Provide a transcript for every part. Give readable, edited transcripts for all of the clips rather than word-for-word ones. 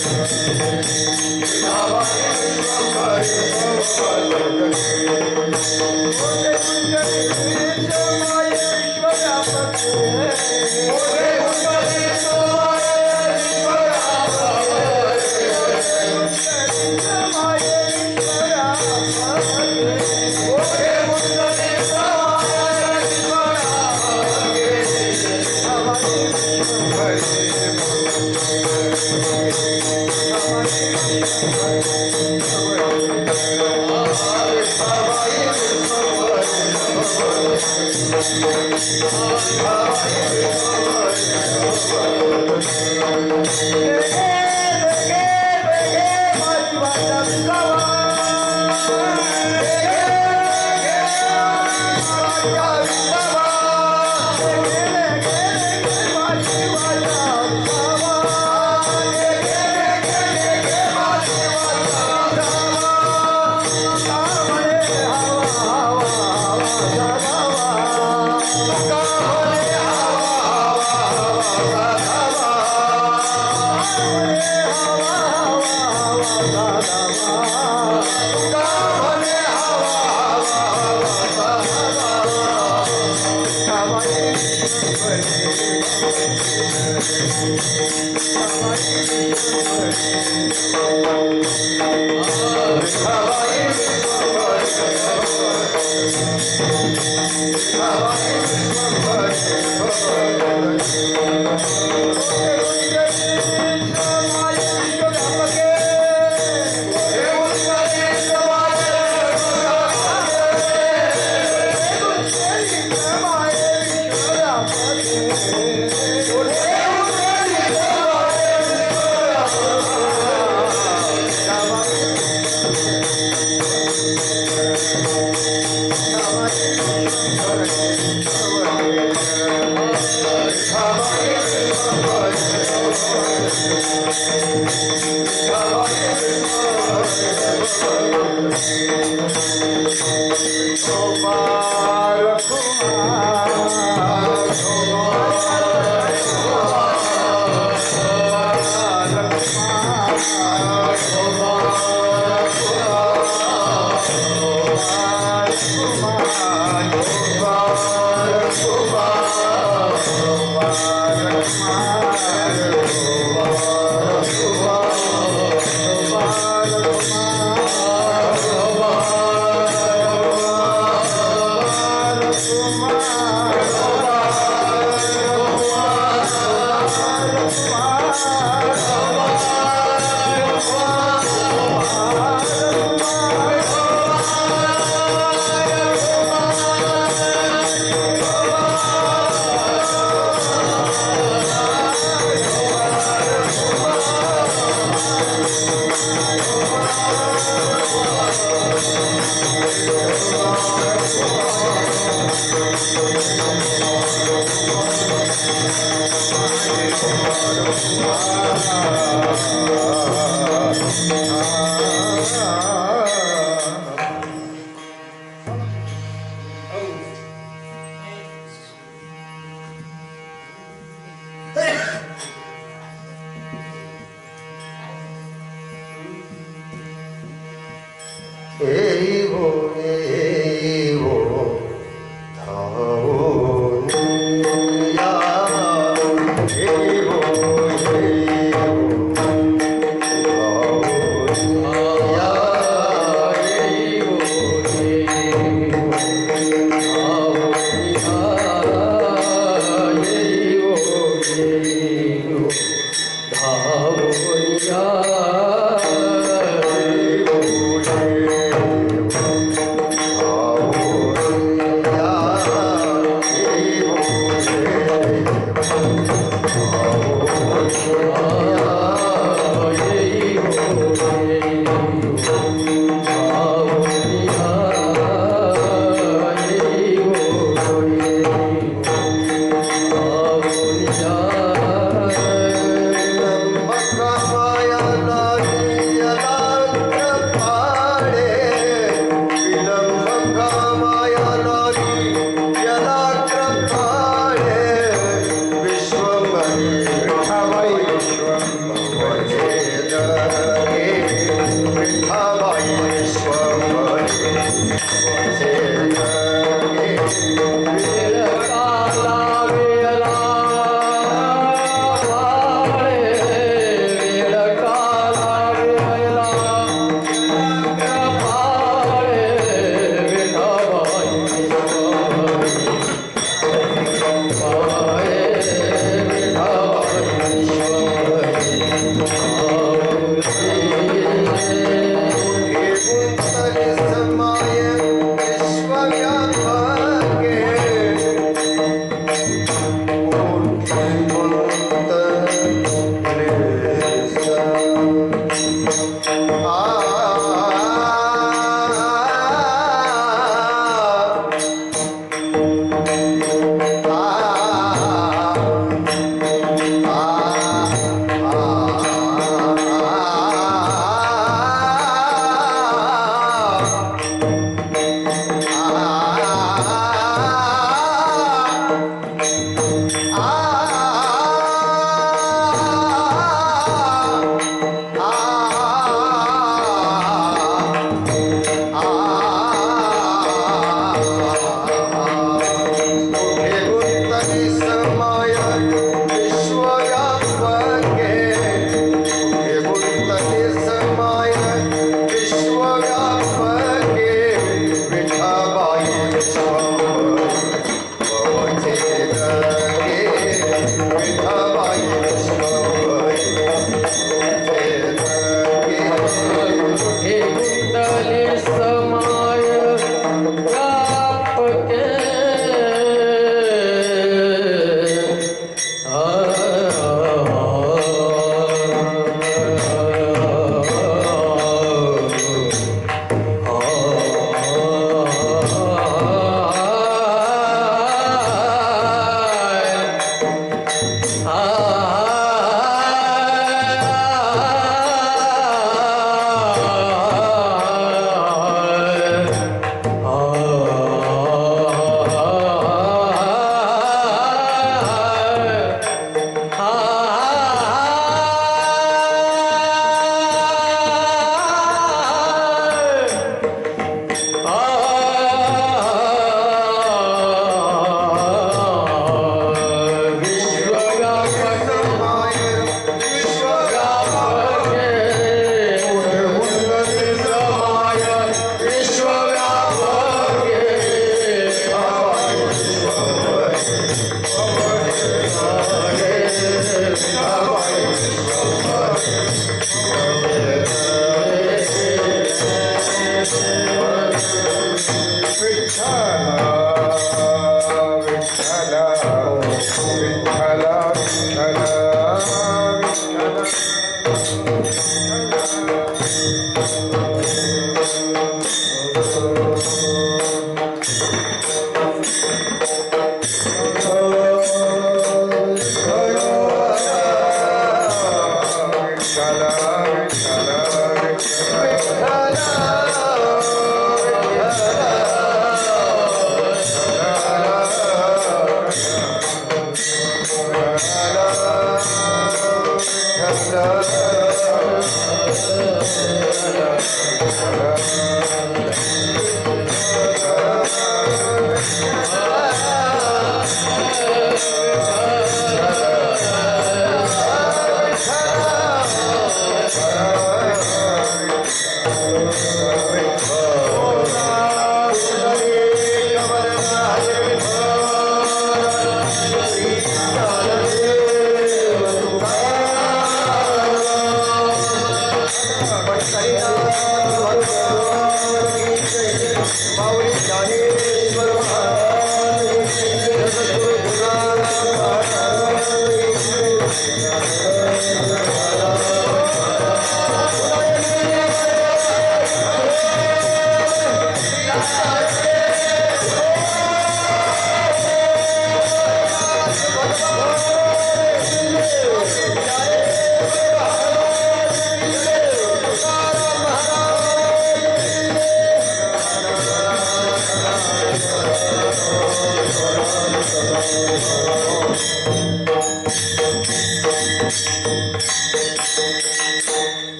Yeah.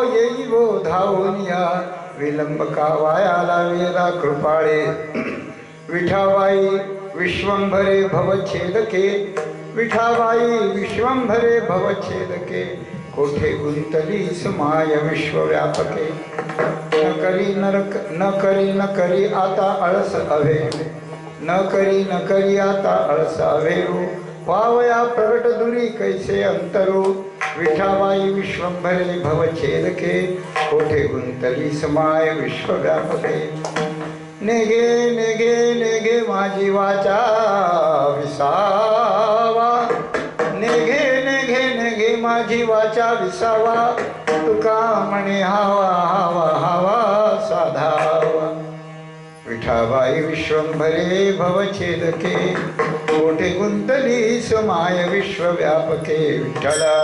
येईवो धावूनिया विलंब का वायाला वेदा कृपाळे विठाबाई विश्वंभरे भवच्छेदके विठाबाई विश्वंभरे भवच्छेदके कोठे गुंतली समाय विश्वव्यापके न करी आता अळस अभे न करी आता अळस अभेरू पावया प्रगट दुरी कैसे अंतरू विठाबाई विश्वंभरे भवच्छेदके कोठे गुंतली समाय विश्वव्यापके नेगे नेगे नेगे माझी वाचा विसावा नेगे नेगे नेगे माझी वाचा विसावा तुका म्हणे हावा हावा हावा साधावा विठाबाई विश्वंभरे भवच्छेदके कोठे गुंतली समाय विश्वव्यापके विठ्ठला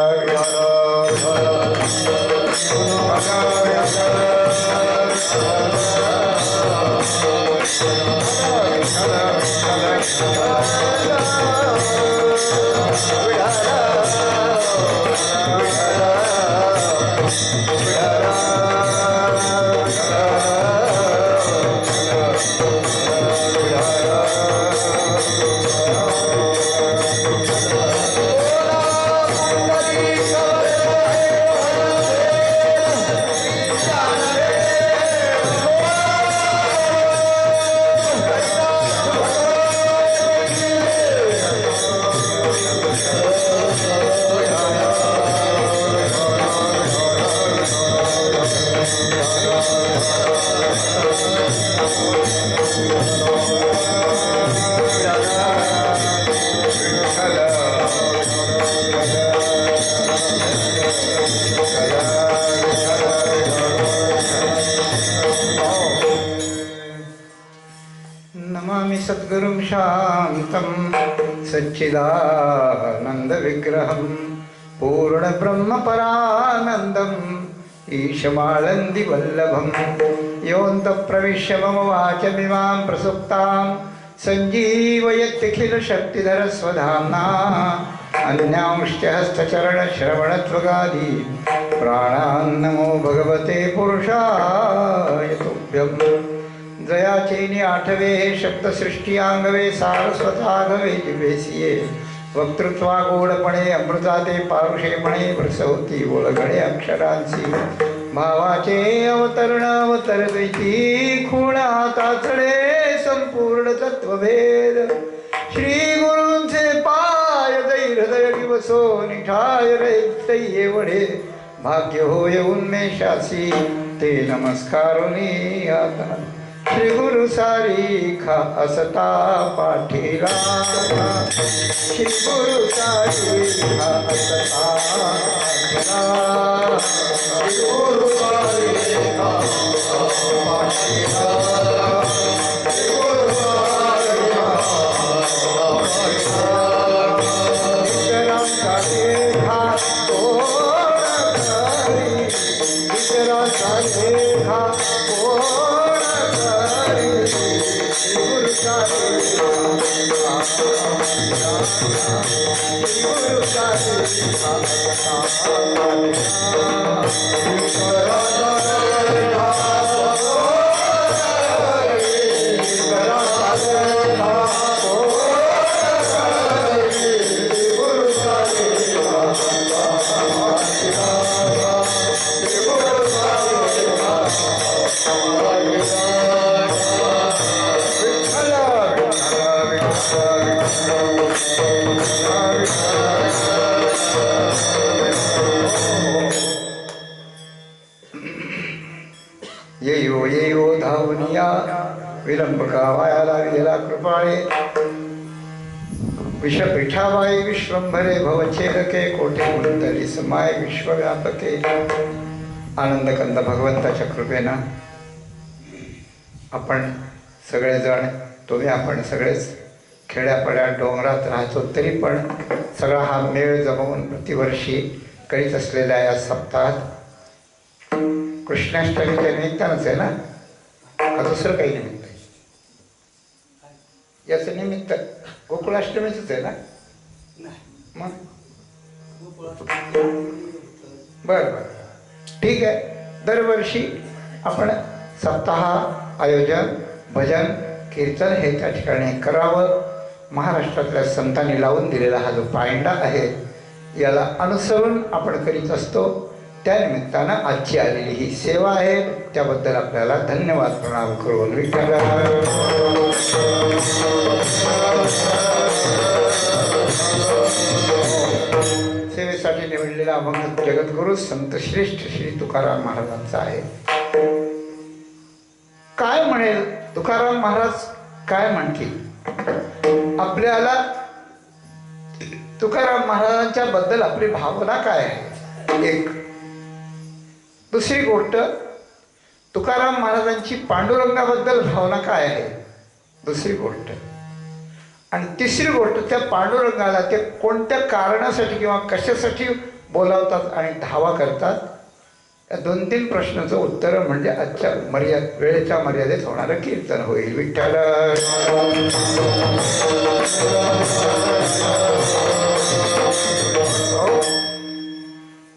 नमामि सद्गुरुं शान्तं सच्चिदानन्दविग्रहं पूर्णब्रह्मपरानन्दम् ईशमालन्दिवल्लभं योऽन्तःप्रविश्य मम वाचमिमां प्रसुप्तां सञ्जीवयत्यखिलशक्तिधरस्वधाम्ना अन्यांश्च हस्तचरणश्रवणत्वगादि प्राणान्नमो भगवते पुरुषाय तुभ्यम् जयाचैनी आठवे शब्दसृष्टी आंगवे सारस्वतागवे जिवेसिये वक्तृत्वा गोडपणे अमृताते पारुषेपणे प्रसवती ओळगणे अक्षरांसी भावाचे अवतरदैती खूण हाताचळे संपूर्ण तत्वभेद श्री गुरूंचे पाय दै हृदय दिवसो निठाय रे वडे भाग्य होय उन्मेषासी ते नमस्कारुनी आता श्री गुरु सारीखा असता पाठीला श्री गुरु सारीखा असता पाठीला श्री गुरु सारीखा पाठीला श्री गुरु सारीखा विचारांचा देहा कोण करी विचारांचा देहा कोण करी गुरु सारीखा गुरु सारीखा येयो धावनिया विलंब का वाया लागलेला कृपाळे विषपीठाबाई विश्वंभरे भवच्छेदके कोठे गुंतली समाय विश्वव्यापके आनंदकंद भगवंताच्या कृपेनं आपण सगळेजण तुम्ही आपण सगळेच खेड्यापाड्यात डोंगरात राहतो तरी पण सगळा हा मेळ जमवून प्रतिवर्षी करीत असलेल्या या सप्ताहात कृष्णाष्टमीच्या निमित्तानंच आहे ना का दुसरं काही निमित्त आहे याचं निमित्त गोकुळाष्टमीच आहे ना मग बरं बरं ठीक आहे दरवर्षी आपण सप्ताह आयोजन भजन कीर्तन हे त्या ठिकाणी करावं महाराष्ट्रातल्या संतांनी लावून दिलेला हा जो पायंडा आहे याला अनुसरून आपण करीत असतो त्या निमित्तानं आजची आलेली ही सेवा आहे त्याबद्दल आपल्याला धन्यवाद प्रणाम करून विठ्ठल सेवेसाठी निवडलेला अभंग जगद्गुरु संत श्रेष्ठ श्री तुकाराम महाराजांचा आहे. काय म्हणेल तुकाराम महाराज काय म्हणतील आपल्याला तुकाराम महाराजांच्या बद्दल आपली भावना काय आहे एक दुसरी गोष्ट तुकाराम महाराजांची पांडुरंगाबद्दल भावना काय आहे दुसरी गोष्ट आणि तिसरी गोष्ट त्या पांडुरंगाला ते कोणत्या कारणासाठी किंवा कशासाठी बोलावतात आणि धावा करतात या 2-3 प्रश्नाचं उत्तर म्हणजे आजच्या वेळेच्या मर्यादेत होणारं कीर्तन होईल. विठ्ठल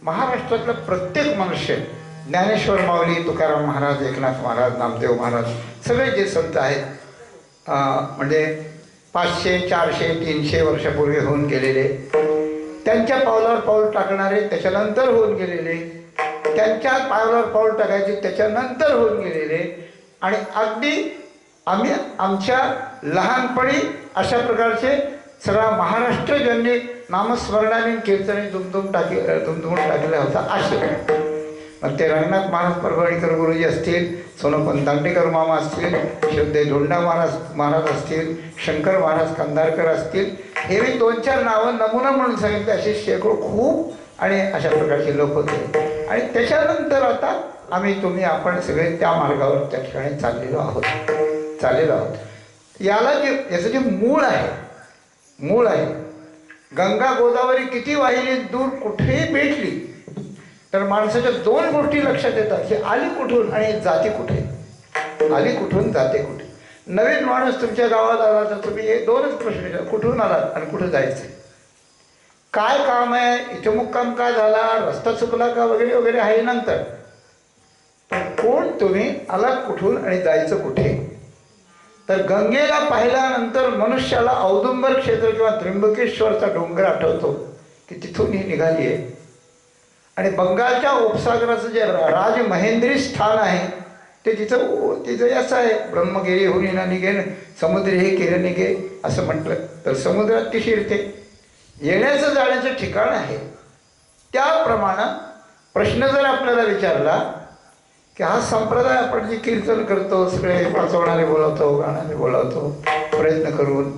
महाराष्ट्रातला प्रत्येक मनुष्य ज्ञानेश्वर माऊली तुकाराम महाराज एकनाथ महाराज नामदेव महाराज सगळे जे संत आहेत म्हणजे 500 400 300 वर्षापूर्वी होऊन गेलेले त्यांच्या पावलावर पाऊल टाकणारे त्याच्यानंतर होऊन गेलेले त्यांच्या पावलावर पाऊल टाकायचे त्याच्यानंतर होऊन गेलेले आणि अगदी आम्ही आमच्या लहानपणी अशा प्रकारचे सगळा महाराष्ट्र ज्यांनी नामस्मरणाने कीर्तने दुमदुमून टाकलेला होता असे मग ते रंगनाथ महाराज परभणीकर गुरुजी असतील सोनोपंत दांडेकर मामा असतील श्रद्धे धोंडा महाराज असतील शंकर महाराज कंधारकर असतील हे मी 2-4 नावं नमुना म्हणून सांगितले असे शेकडो खूप आणि अशा प्रकारचे लोक होते आणि त्याच्यानंतर आता आम्ही तुम्ही आपण सगळे त्या मार्गावर त्या ठिकाणी चाललेलो आहोत याला जे याचं जे मूळ आहे गंगा गोदावरी किती वाहिली दूर कुठेही भेटली तर माणसाच्या 2 गोष्टी लक्षात येतात की आली कुठून आणि जाते कुठे आली कुठून जाते कुठे नवीन माणूस तुमच्या गावात आला तर तुम्ही हे 2च प्रश्न विचार कुठून आलात आणि कुठं जायचं काय काम आहे इथे मुक्काम काय झाला रस्ता चुकला का वगैरे वगैरे आहे नंतर पण कोण तुम्ही आलात कुठून आणि जायचं कुठे तर गंगेला पाहिल्यानंतर मनुष्याला औदुंबर क्षेत्र किंवा त्र्यंबकेश्वरचा डोंगर आठवतो की तिथून ही निघाली आहे आणि बंगालच्या उपसागराचं जे राजमहेंद्री स्थान आहे ते तिचं याचं आहे ब्रह्मगिरी होणी ना निघेन समुद्र हे केलं निघे असं म्हटलं तर समुद्रात ती शिरते येण्याचं जाण्याचं ठिकाण आहे त्याप्रमाणे प्रश्न जर आपल्याला विचारला की हा संप्रदाय आपण जे कीर्तन करतो, सगळे वाचवणारे बोलवतो, गाणारे बोलवतो, प्रयत्न करून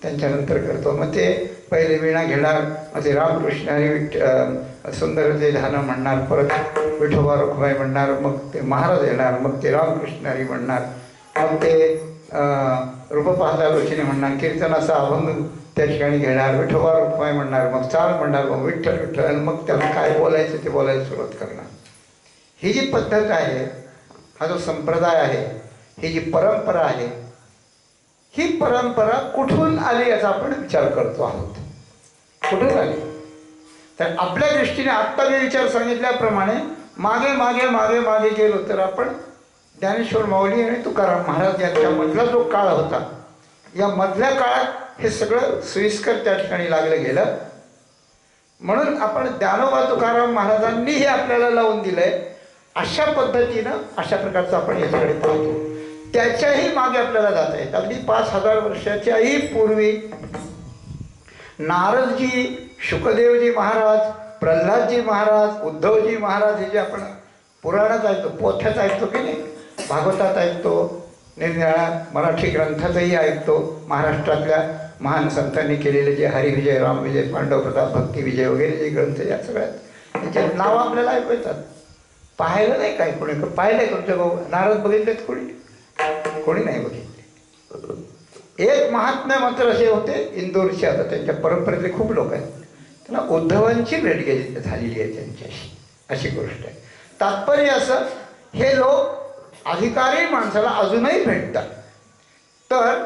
त्यांच्यानंतर करतो. मग ते पहिले वीणा घेणार, मग ते रामकृष्ण हरी सुंदर ते ध्यानं म्हणणार, परत विठोबा रखुमाई म्हणणार, मग ते महाराज येणार, मग ते रामकृष्ण हरी म्हणणार, मग ते रूपपाहतालोचने म्हणणार, कीर्तनाचा अभंग त्या ठिकाणी घेणार, विठोबा रखुमाई म्हणणार, मग चाल म्हणणार, मग विठ्ठल विठ्ठल, आणि मग त्याला काय बोलायचं ते बोलायला सुरुवात करणार. ही जी पद्धत आहे, हा जो संप्रदाय आहे, ही जी परंपरा आहे, ही परंपरा कुठून आली याचा आपण विचार करतो आहोत. कुठून आली? तर आपल्या दृष्टीने आत्ता जे विचार सांगितल्याप्रमाणे मागे मागे मागे मागे गेलो तर आपण ज्ञानेश्वर माऊली आणि तुकाराम महाराज यांच्या मधला जो काळ होता, या मधल्या काळात हे सगळं सोयीस्कर त्या ठिकाणी लागलं गेलं. म्हणून आपण ज्ञानोबा तुकाराम महाराजांनी हे आपल्याला लावून दिलंय. अशा पद्धतीनं अशा प्रकारचं आपण याच्याकडे पाहतो. त्याच्याही मागे आपल्याला जाता येत. अगदी 5000 वर्षाच्याही पूर्वी नारदजी, शुकदेवजी महाराज, प्रल्हादजी महाराज, उद्धवजी महाराज, हे जे आपण पुराणात ऐकतो, पोथ्यात ऐकतो की नाही, भागवतात ऐकतो, निरनिराळ्या मराठी ग्रंथातही ऐकतो, महाराष्ट्रातल्या महान संतांनी केलेले जे हरिविजय, रामविजय, पांडवप्रताप, भक्तिविजय वगैरे जे ग्रंथ, या सगळ्यात त्याचे नाव आपल्याला ऐकू येतात. पाहिलं नाही काय कोणी? पाहिलं तुमच्या नारद बघितलेत कोणी नाही बघितले. एक महात्म्य मात्र असे होते इंदोरचे, आता त्यांच्या परंपरेतले खूप लोक आहेत, त्यांना उद्धवांची भेट झालेली आहे त्यांच्याशी, अशी गोष्ट आहे. तात्पर्य असं, हे लोक अधिकारी माणसाला अजूनही भेटतात. तर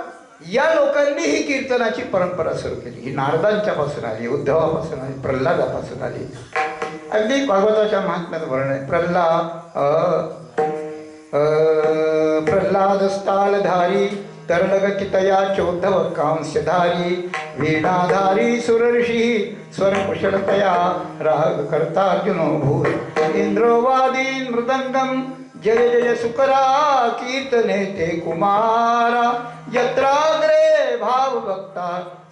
या लोकांनी ही कीर्तनाची परंपरा सुरू केली. ही नारदांच्या पासून आली, उद्धवापासून आली, प्रल्हादापासून आली. अगदी भागवताच्या महात्म्यात वर्णन आहे. प्रल्हाद स्थालधारी तरलगचितया चोद्धव कांस्यधारी वीणाधारी सुरर्षी स्वरकुशलतया राग करता अर्जुनो भूत इंद्रोवादीन मृदंगम जय जय सुकरा कीर्तने ते कुमारा यत्राग्रे भाव भक्ता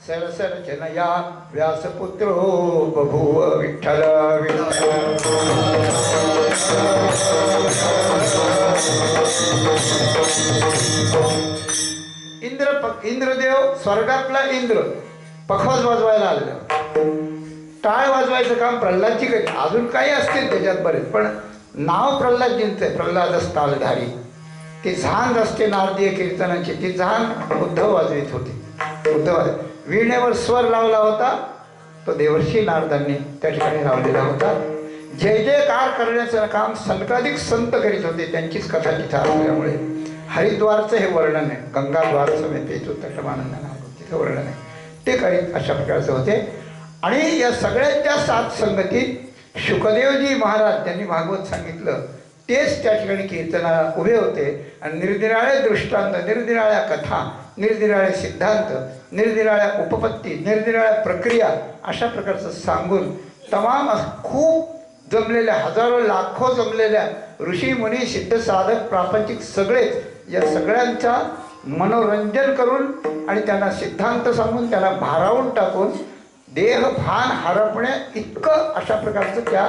सरसर जनया व्यासपुत्रो बभूव विठ्ठल इंद्रदेव, स्वर्गातला इंद्र, पखवाज वाजवायला आलेला, टाळ वाजवायचं काम प्रल्हादची करी. अजून काही असतील त्याच्यात बरेच, पण नाव प्रल्हादजींचं आहे, प्रल्हाद स्थालधारी. ती झांज असते नारदीय कीर्तनाची, ती झांज उद्धव वाजवीत होती. उद्धव वीणेवर स्वर लावला होता, तो देवर्षी नारदांनी त्या ठिकाणी लावलेला होता. जय जयकार करण्याचं काम सनकाधिक संत करीत होते, त्यांचीच कथा तिथं असल्यामुळे. हरिद्वारचं हे वर्णन आहे, गंगाद्वार समेत तटमानंद नाव तिथं वर्णन आहे, ते करीत अशा प्रकारचे होते. आणि या सगळ्यांच्या साथ संगतीत शुकदेवजी महाराज त्यांनी भागवत सांगितलं, तेच त्या ठिकाणी कीर्तनाला उभे होते. आणि निरनिराळे दृष्टांत, निरनिराळ्या कथा, निरनिराळे सिद्धांत, निरनिराळ्या उपपत्ती, निरनिराळ्या प्रक्रिया, अशा प्रकारचं सांगून तमाम खूप जमलेल्या, हजारो लाखो जमलेल्या ऋषी मुनी, सिद्ध साधक, प्रापंचिक सगळेच, या सगळ्यांचा मनोरंजन करून आणि त्यांना सिद्धांत सांगून त्यांना भारावून टाकून देहभान हरपण्या इतकं अशा प्रकारचं त्या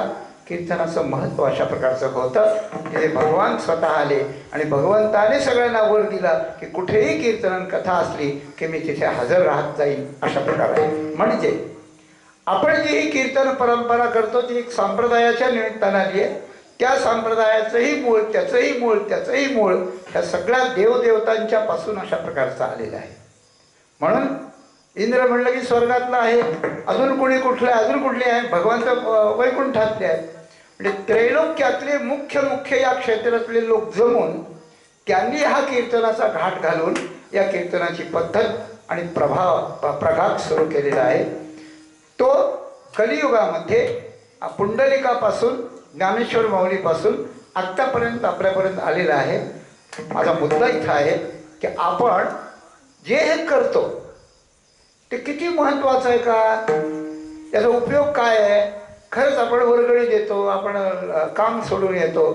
कीर्तनाचं महत्त्व अशा प्रकारचं होतं की भगवान स्वतः आले आणि भगवंताने सगळ्यांना वर दिला की कुठेही कीर्तन कथा असली की मी तिथे हजर राहत जाईल, अशा प्रकारे. म्हणजे आपण जी ही कीर्तन परंपरा करतो ती एक संप्रदायाच्या निमित्तानं आली आहे. त्या संप्रदायाचंही मूळ, त्याचंही मूळ ह्या सगळ्या देवदेवतांच्या पासून अशा प्रकारचं आलेलं आहे. म्हणून इंद्र म्हणलं की स्वर्गातला आहे, अजून कोणी कुठलं आहे, अजून कुठले आहे, भगवंत वैकुंठातले आहेत. म्हणजे त्रैलोक्यातले मुख्य या क्षेत्रातले लोक जमून त्यांनी हा कीर्तनाचा घाट घालून या कीर्तनाची पद्धत आणि प्रभाग सुरू केलेला आहे. तो कलियुगामध्ये पुंडलिकापासून ज्ञानेश्वर माऊलीपासून आत्तापर्यंत आपल्यापर्यंत आलेला आहे. माझा मुद्दा इथं आहे की आपण जे हे करतो ते किती महत्त्वाचं आहे का, त्याचा उपयोग काय आहे. खरंच आपण वर्गणी देतो, आपण काम सोडून येतो,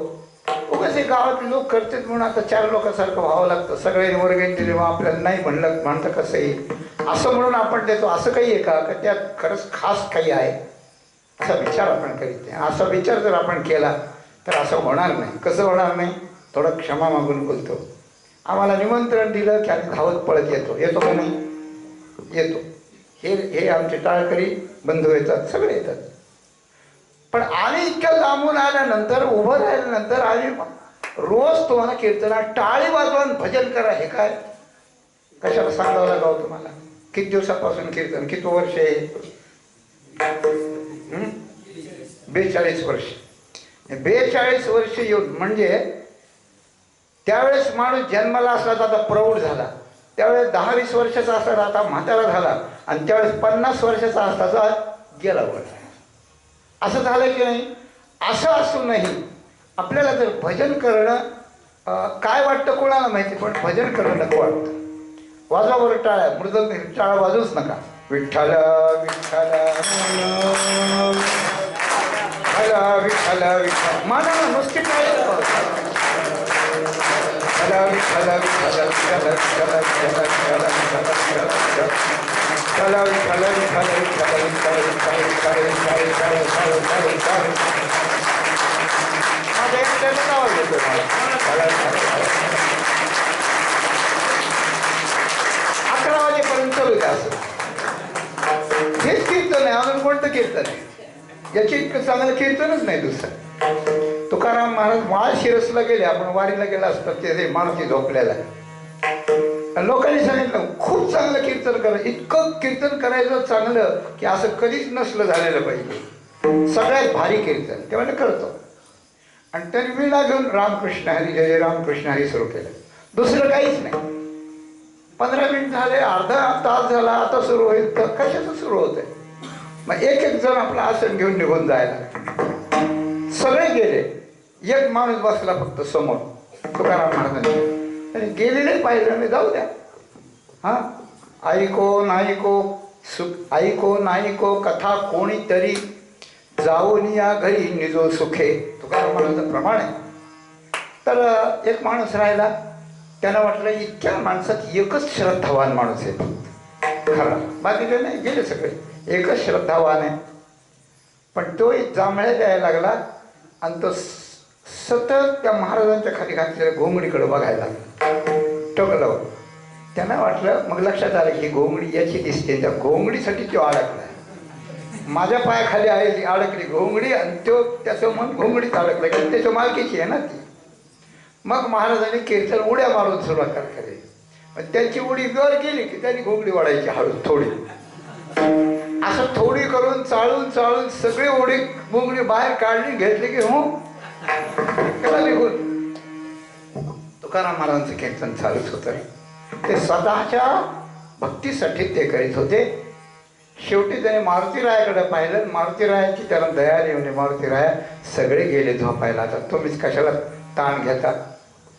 उगाच हे गावातले लोक करतात म्हणून आता 4 लोकांसारखं व्हावं लागतं, सगळे वर्गणी दिले मग आपल्याला नाही म्हणतं कसं येईल असं म्हणून आपण देतो. असं काही आहे का त्यात खरंच खास काही आहे, असा विचार आपण करीत नाही. असा विचार जर आपण केला तर असं होणार नाही. कसं होणार नाही? थोडं क्षमा मागून बोलतो. आम्हाला निमंत्रण दिलं की आम्ही धावत पळत येतो. येतो का नाही? येतो. हे आमचे टाळकरी बंधू येतात, सगळे येतात. पण आम्ही इतक्या लांबून आल्यानंतर, उभं राहिल्यानंतर आम्ही रोज तुम्हाला कीर्तनात टाळी वाजवून भजन करा, हे काय कशाला सांगावं लागावं तुम्हाला? किती दिवसापासून कीर्तन, किती वर्ष आहे? 42 वर्ष. 42 वर्ष येऊन म्हणजे त्यावेळेस माणूस जन्माला असला तर आता प्रौढ झाला, त्यावेळेस 10-20 वर्षाचा असला तर आता म्हातारा झाला, आणि त्यावेळेस 50 वर्षाचा असताचा गेला वर. असं झालं की नाही? असं असूनही आपल्याला जर भजन करणं काय वाटतं कोणाला माहिती, पण भजन करणं नको वाटतं. वाजवा बरं टाळ्या, मृदंग टाळा वाजवूच नका. विठ्ठल विठ्ठल विठ्ठल विठ्ठल माना नुसती टाळी विठ्ठल विठ्ठल विठ्ठल विठ्ठल विठ्ठल अकरा वाजेपर्यंत चालू द्या. असं हेच कीर्तन आहे, अजून कोणतं कीर्तन आहे? याची इतकं चांगलं कीर्तनच नाही दुसरं. तुकाराम महाराज माळशिरसला गेले, आपण वारीला गेला असतात, ते मारुती झोपलेला. लोकांनी सांगितलं खूप चांगलं कीर्तन करा. इतकं कीर्तन करायचं चांगलं की असं कधीच नसलं झालेलं पाहिजे, सगळ्यात भारी कीर्तन. ते म्हणजे करतो. आणि त्यांनी वीणा घेऊन रामकृष्ण हरी जय रामकृष्ण हरी सुरू केलं. दुसरं काहीच नाही. 15 मिनिट झाले, अर्धा तास झाला, आता सुरू होईल. तर कशाचं सुरू होत आहे? मग एक जण आपला आसन घेऊन निघून जायला. सगळे गेले, एक माणूस बसला फक्त समोर, तुकाराम महाराजांनी. त्याने गेलेले पाहिलं नाही, जाऊ द्या. ऐको नाईको कथा कोणीतरी जाऊन या घरी निजो सुखे, तुकाराम महाराजांचं प्रमाण आहे. तर एक माणूस राहिला. त्यांना वाटलं इतक्या माणसात एकच श्रद्धावान माणूस आहे खरा, बाकीचे नाही, गेले सगळे. एकच श्रद्धावान आहे. पण तो एक जांभळ्या द्यायला लागला आणि तो सतत त्या महाराजांच्या खाली घातलेल्या घोंगडीकडे बघायला टोकलं. त्यांना वाटलं, मग लक्षात आलं की घोंगडी याची दिसते, त्या घोंगडीसाठी तो अडकला. माझ्या पायाखाली आहे अडकली घोंगडी, आणि तो त्याचं मन घोंगडीत अडकलं की त्याच्या मालकीची आहे ना ती. मग महाराजांनी कीर्तन उड्या मारून सुरुवात केली. मग त्यांची उडी वर गेली की त्यांनी घोंगडी वाढायची हळू थोडी. असं थोडी करून चाळून चाळून सगळी उडी घोंगडी बाहेर काढली, घेतली की हो त्याला निघून. तुकाराम महाराजांचं कीर्तन चालूच होतं. ते स्वतःच्या भक्तीसाठी ते करीत होते. शेवटी त्याने मारुतीरायाकडे पाहिलं. मारुतीरायाची त्याला दया येऊन मारुतीराया सगळे गेले झोपायला. आता तुम्हीच कशाला ताण घेता,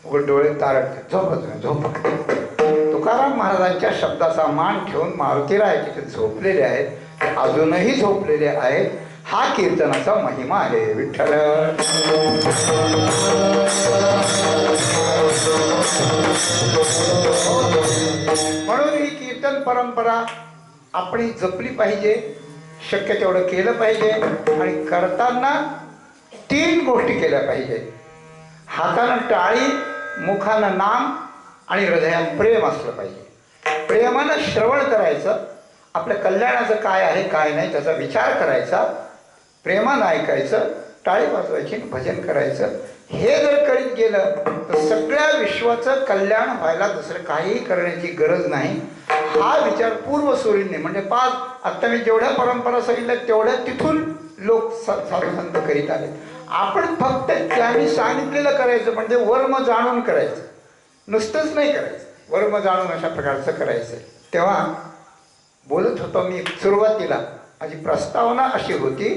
उघड डोळे तारट झोपा, तुम्ही झोपा. तुकाराम महाराजांच्या शब्दाचा मान ठेवून मारुतीराय तिथे झोपलेले आहेत, ते अजूनही झोपलेले आहेत. हा कीर्तनाचा महिमा आहे. विठ्ठल म्हणून ही कीर्तन परंपरा आपण जपली पाहिजे, शक्य तेवढं केलं पाहिजे. आणि करताना 3 गोष्टी केल्या पाहिजे. हातानं टाळी, मुखानं नाम आणि हृदयात प्रेम असलं पाहिजे. प्रेमानं श्रवण करायचं, आपल्या कल्याणाचं काय आहे काय नाही त्याचा विचार करायचा, प्रेमानं ऐकायचं, टाळी वाजवायची, भजन करायचं. हे जर करीत गेलं तर सगळ्या विश्वाचं कल्याण व्हायला दुसरं काहीही करण्याची गरज नाही. हा विचार पूर्वसूरींनी म्हणजे 5 आत्ता मी जेवढ्या परंपरा सांगितल्या तेवढ्या तिथून लोक साधुसंत करीत आले. आपण फक्त त्यांनी सांगितलेलं करायचं, म्हणजे वर्म जाणून करायचं, नुसतंच नाही करायचं, वर्म जाणून अशा प्रकारचं करायचं. तेव्हा बोलत होतो मी सुरुवातीला, माझी प्रस्तावना अशी होती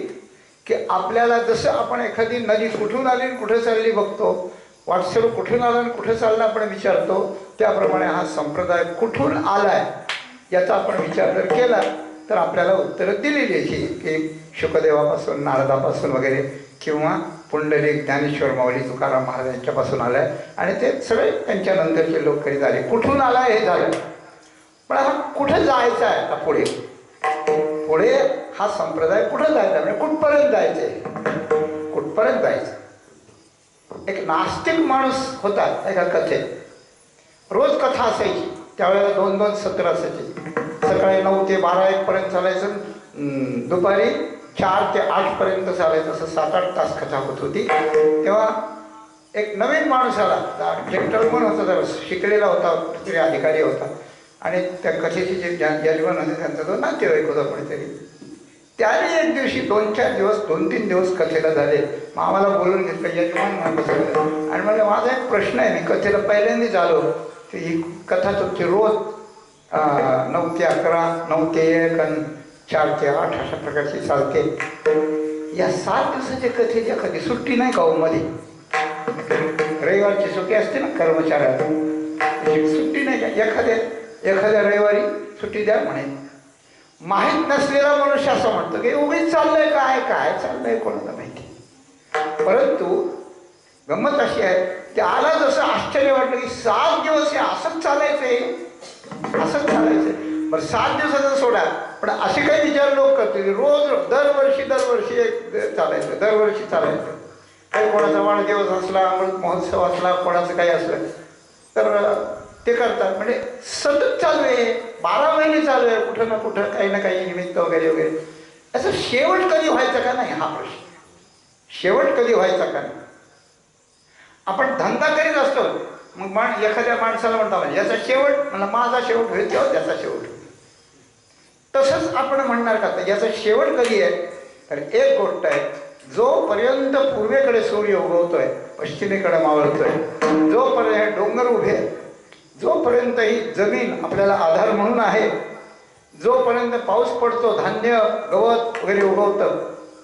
की आपल्याला जसं आपण एखादी नदी कुठून आली आणि कुठं चालली बघतो, वाटसरू कुठून आला आणि कुठं चालला आपण विचारतो, त्याप्रमाणे हा संप्रदाय कुठून आलाय याचा आपण विचार जर केला तर आपल्याला उत्तरं दिलेली अशी की शुकदेवापासून, नारदापासून वगैरे, किंवा पुंडलिक, ज्ञानेश्वर माऊली, तुकाराम महाराज यांच्यापासून आलाय. आणि ते सगळे त्यांच्यानंतरचे लोक करीत आले. कुठून आलाय हे झालं, पण आता कुठं जायचं आहे? आता पुढे पुढे हा संप्रदाय कुठं जायचा, म्हणजे कुठपर्यंत जायचंय, कुठपर्यंत जायचं. एक नास्तिक माणूस होता एका कथेत. रोज कथा असायची, त्यावेळेला 2-2 सत्र असायचे. सकाळी 9 ते 12-1 पर्यंत चालायचं, दुपारी 4 ते 8 पर्यंत चालायचं. असं 7-8 तास कथा होत होती. तेव्हा एक नवीन माणूस आला, जेंटलमन होता, जरा शिकलेला होता, तरी अधिकारी होता. आणि त्या कथेचे जे यजमान होते त्यांचा तो नातेवाईक होता कोणीतरी. त्याने एक दिवशी 2-4 दिवस 2-3 दिवस कथेला झाले. मग आम्हाला बोलून घेतलं यजमान बसवलं आणि म्हणलं माझा एक प्रश्न आहे, मी कथेला पहिल्यांदाच आलो, तर ही कथा तुमची रोज 9 ते 11, 9 ते 1 आणि 4 ते 8 अशा प्रकारची चालते. या 7 दिवसाच्या कथेच्या कधी सुट्टी नाही का हो मध्ये? रविवारची सुट्टी असते ना कर्मचाऱ्याला, सुट्टी नाही का? एखाद्या रविवारी सुट्टी द्या म्हणे. माहीत नसलेला मनुष्य असं म्हणतो की उगीच चाललंय, काय चाललंय कोणाला माहिती. परंतु गंमत अशी आहे, त्याला जसं आश्चर्य वाटलं की 7 दिवस हे असंच चालायचंय. बरं 7 दिवसाचं सोडा, पण असे काही विचार लोक करतील रोज दरवर्षी एक चालायचं. काही कोणाचा वाढदिवस असला, अमृत महोत्सव असला, कोणाचं काही असलं तर ते करतात. म्हणजे सतत चालू आहे, 12 महिने चालू आहे, कुठं ना कुठं काही ना काही निमित्त वगैरे. असं शेवट कधी व्हायचा का नाही हा प्रश्न. शेवट कधी व्हायचा का नाही? आपण धंदा करीत असतो, मग एखाद्या माणसाला म्हणता याचा शेवट, म्हणला माझा शेवट होईल तेव्हा त्याचा शेवट. तसंच आपण म्हणणार का याचा शेवट कधी आहे? तर एक गोष्ट आहे, जोपर्यंत पूर्वेकडे सूर्य उगवतोय, पश्चिमेकडे मावळतोय, जोपर्यंत डोंगर उभे, जोपर्यंत ही जमीन आपल्याला आधार म्हणून आहे, जोपर्यंत पाऊस पडतो, धान्य गवत वगैरे उगवतं,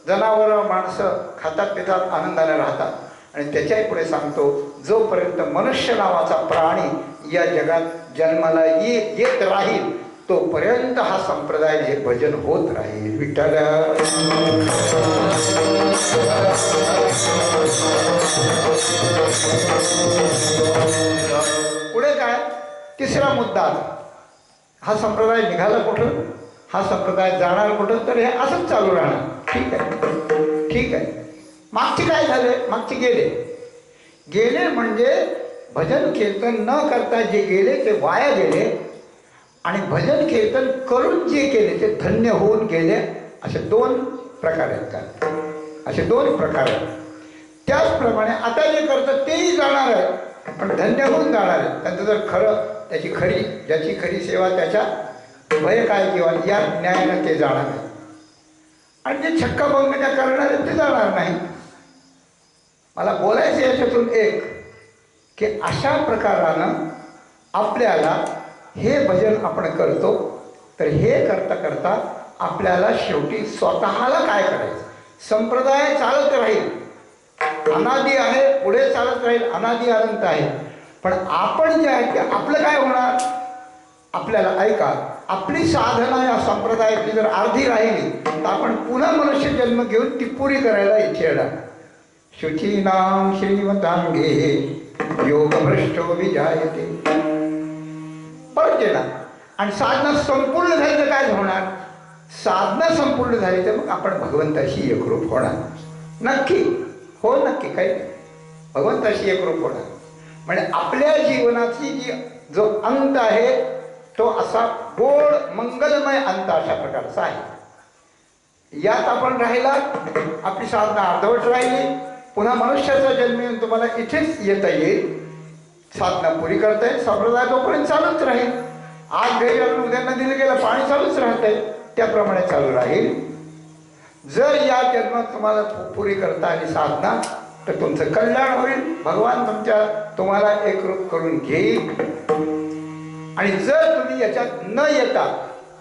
जनावरं माणसं खातात पितात आनंदाने राहतात. आणि त्याच्याही पुढे सांगतो, जोपर्यंत मनुष्य नावाचा प्राणी या जगात जन्माला येत राहील, तोपर्यंत हा संप्रदाय हे भजन होत राहील. विठ्ठल पुढे काय? तिसरा मुद्दा. हा संप्रदाय निघाला कुठं, हा संप्रदाय जाणार कुठं? तर हे असंच चालू राहणार. ठीक आहे. मागचे काय झाले? मागचे गेले म्हणजे भजन कीर्तन न करता जे गेले ते वाया गेले, आणि भजन कीर्तन करून जे केले ते धन्य होऊन गेले. असे 2 प्रकार आहेत का? असे 2 प्रकार आहेत. त्याचप्रमाणे आता जे करतात तेही जाणार आहे, पण धन्य होऊन जाणार आहे. त्यांचं जर खरं ज्याची खरी सेवा त्याच्या भय काय किंवा या न्यायानं ते जाणार आहे. आणि जे छक्का बंगण्या करणार आहेत ते जाणार नाही. मला बोलायचं याच्यातून एक की अशा प्रकारानं आपल्याला हे भजन आपण करतो, तर हे करता करता आपल्याला शेवटी स्वतःला काय करायचं? संप्रदाय चालत राहील, अनादी आहे, पुढे चालत राहील, अनादी अनंत आहे. पण आपण जे आहे ते आपलं काय होणार? आपल्याला ऐका, आपली साधना या संप्रदायाची जर अर्धी राहिली तर आपण पुन्हा मनुष्य जन्म घेऊन ती पुरी करायला इथे येणार. शुचीनाम श्रीमतांगे योगभ्रष्टो विजायते. परत येणार. आणि साधना संपूर्ण झाली तर काय होणार? साधना संपूर्ण झाली तर मग आपण भगवंताशी एकरूप होणार. नक्की काही भगवंताशी एकरूप होणार. म्हणजे आपल्या जीवनाची जो अंत आहे तो असा गोड मंगलमय अंत अशा प्रकारचा आहे. यात आपण राहिला, आपली साधना अर्धवट राहिली, पुन्हा मनुष्याचा जन्म येऊन तुम्हाला इथेच येता येईल. साधना पुरी करताय, संप्रदाय तोपर्यंत चालूच राहील. आज घरी आपण उद्या नदीला गेलं, पाणी चालूच राहतंय, त्याप्रमाणे चालू राहील. जर या जन्मात तुम्हाला पुरी करता आली साधना तर तुमचं कल्याण होईल. भगवान तुम्हाला एकरूप करून घेईल. आणि जर तुम्ही याच्यात न येता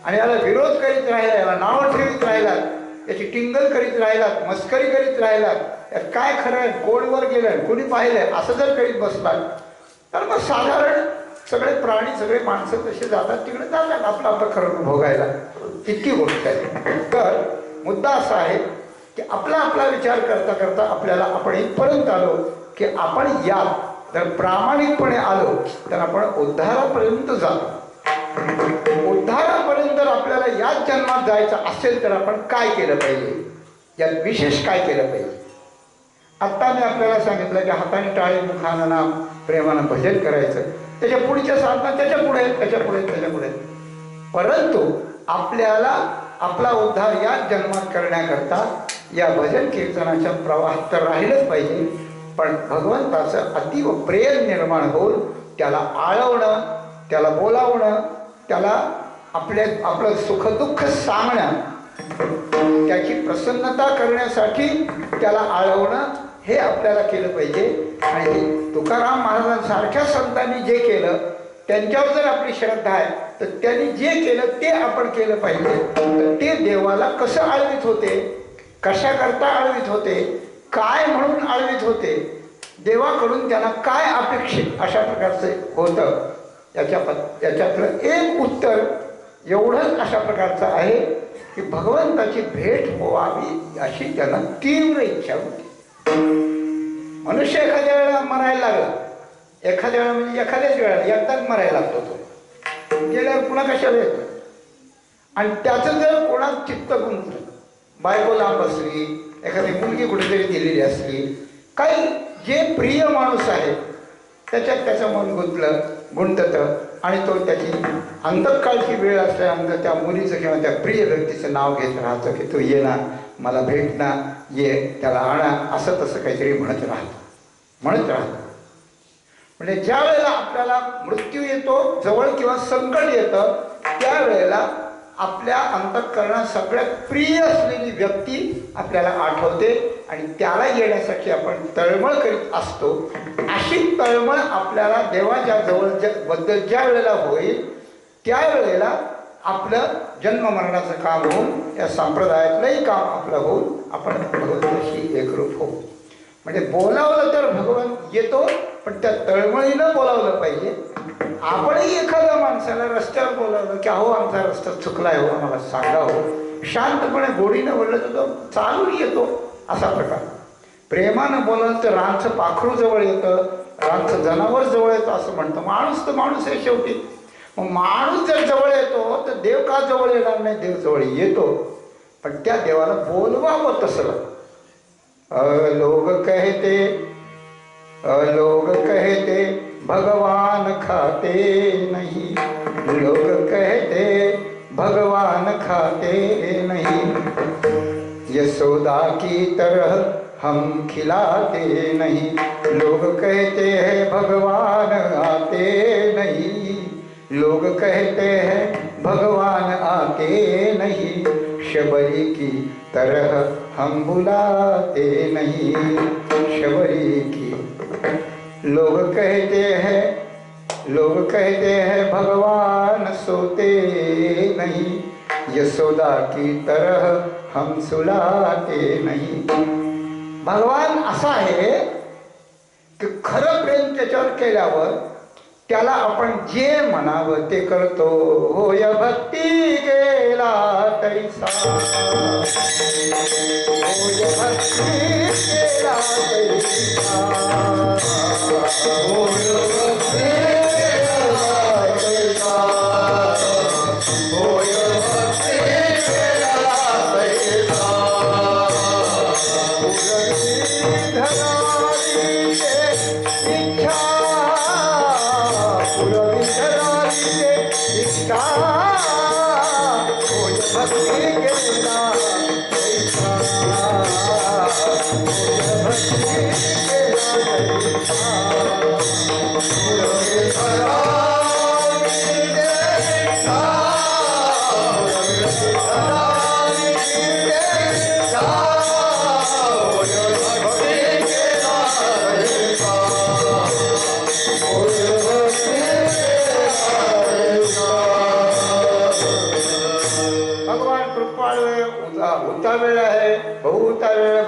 आणि याला विरोध करीत राहिला, याला नाव ठेवीत राहिलात, याची टिंगल करीत राहिलात, मस्करी करीत राहिलात, यात काय खरं आहे, गोडवर गेलं, कोणी पाहिलंय असं जर करीत बसलात, तर मग साधारण सगळे प्राणी, सगळे माणसं तसे जातात, तिकडे जातात आपलं आपलं खरं भोगायला. इतकी गोष्ट आहे. तर मुद्दा असा आहे की आपला विचार करता करता आपल्याला आपण इथपर्यंत आलो की आपण यात जर प्रामाणिकपणे आलो तर आपण उद्धारापर्यंत जातो. उद्धारापर्यंत जर आपल्याला याच जन्मात जायचं असेल तर आपण काय केलं पाहिजे? यात विशेष काय केलं पाहिजे? आत्ता मी आपल्याला सांगितलं की हाताने टाळी मुखानं नाम प्रेमानं भजन करायचं. त्याच्या पुढच्या साधना त्याच्या पुढे त्याच्या पुढे त्याच्या पुढे. परंतु आपल्याला आपला उद्धार या जन्मात करण्याकरता या भजन कीर्तनाच्या प्रवाहात तर राहिलंच पाहिजे. पण भगवंताचं अतीव प्रेम निर्माण होऊन त्याला आळवणं, त्याला बोलावणं, त्याला आपलं सुखदुःख सांगणं, त्याची प्रसन्नता करण्यासाठी त्याला आळवणं हे आपल्याला केलं पाहिजे. आणि तुकाराम महाराजांसारख्या संतांनी जे केलं त्यांच्यावर जर आपली श्रद्धा आहे तर त्यांनी जे केलं ते आपण केलं पाहिजे. तर ते देवाला कसं आळवीत होते, कशाकरता आळवीत होते, काय म्हणून आळवीत होते, देवाकडून त्यांना काय अपेक्षित अशा प्रकारचे होतं, याच्यातलं एक उत्तर एवढंच अशा प्रकारचं आहे की भगवंताची भेट व्हावी अशी त्यांना तीव्र इच्छा होती. मनुष्य एखाद्या वेळेला मरायला लागला, एखाद्या वेळा म्हणजे एखाद्याच वेळेला एकदाच मरायला लागतो, तो गेल्यावर पुन्हा कशाला येतो. आणि त्याचं जर कोणात चित्त गुंतलं, बायको लांब असली, एखादी मुलगी कुठेतरी गेलेली असली, काही जे प्रिय माणूस आहे त्याच्यात त्याचं मन गुंततं आणि तो त्याची अंतकाळची वेळ असल्यानंतर त्या मुलीचं किंवा त्या प्रिय व्यक्तीचं नाव घेत राहतं की तू ये ना, मला भेट ना, ये, त्याला आणा, असं तसं काहीतरी म्हणत राहतं. म्हणजे ज्या वेळेला आपल्याला मृत्यू येतो जवळ किंवा संकट येतं त्यावेळेला आपल्या अंतःकरणात सगळ्यात प्रिय असलेली व्यक्ती आपल्याला आठवते आणि त्याला येण्यासाठी आपण तळमळ करीत असतो. अशी तळमळ आपल्याला देवाच्या बद्दल ज्या वेळेला होईल त्यावेळेला आपलं जन्ममरणाचं काम होऊन या संप्रदायातलंही काम आपलं होऊन आपण भगवंताशी एकरूप होऊ. म्हणजे बोलावलं तर भगवान येतो, पण त्या तळमळीनं बोलावलं पाहिजे. आपणही एखाद्या माणसाला रस्त्यावर बोलावलं की अहो आमचा रस्ता चुकला आहे, हो आम्हाला सांगा, हो, शांतपणे गोडीनं बोललं तर तो चालून येतो. असा प्रकार प्रेमानं बोललं तर रानचं पाखरू जवळ येतं, रानचं जनावर जवळ येतं असं म्हणतं. माणूस तर माणूस आहे शेवटी. मग माणूस जर जवळ येतो तर देव का जवळ येणार नाही? देव जवळ येतो, पण त्या देवाला बोलवावं तसं. लोग कहते भगवान खाते नहीं, लोग कहते भगवान खाते नहीं, यशोदा की तरह हम खिलाते नहीं, लोग कहते हैं भगवान आते नहीं, लोग कहते हैं भगवान आते नहीं, शबरी की तरह हम बुलाते नहीं, शबरी की। लोग कहते हैं भगवान सोते नहीं, यशोदा की तरह हम सुलाते नहीं. भगवान असा आहे की खरं प्रेम त्याच्यावर केल्यावर त्याला आपण जे म्हणावं ते करतो. होय भक्ती गेला तैसा, होय भक्ती गेला तैसा, होय भक्ती गेला तैसा, होय भक्ती गेला तैसा,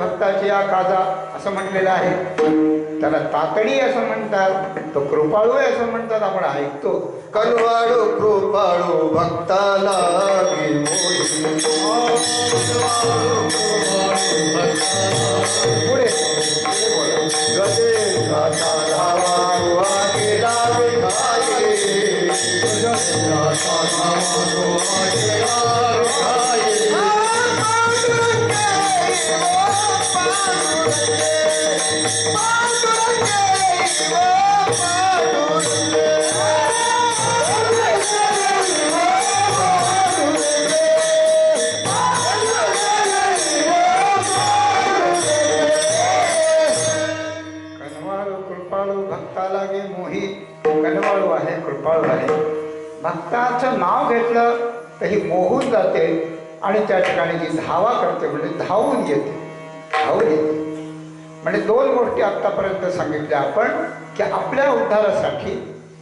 भक्ताची या काजा असं म्हटलेलं आहे. त्याला तातडी असं म्हणतात, तो कृपाळू आहे असं म्हणतात. आपण ऐकतो कनवाळू कृपाळू भक्ताला पुढे कनवाळू कृपाळू भक्ता लागे मोही. कनवाळू आहे, कृपाळू आहे. भक्ताचं नाव घेतलं तर ही मोहून जाते आणि त्या ठिकाणी जी धावा करते म्हणजे धावून येते. धावून येते म्हणजे दोन गोष्टी आत्तापर्यंत सांगितल्या आपण की आपल्या उद्धारासाठी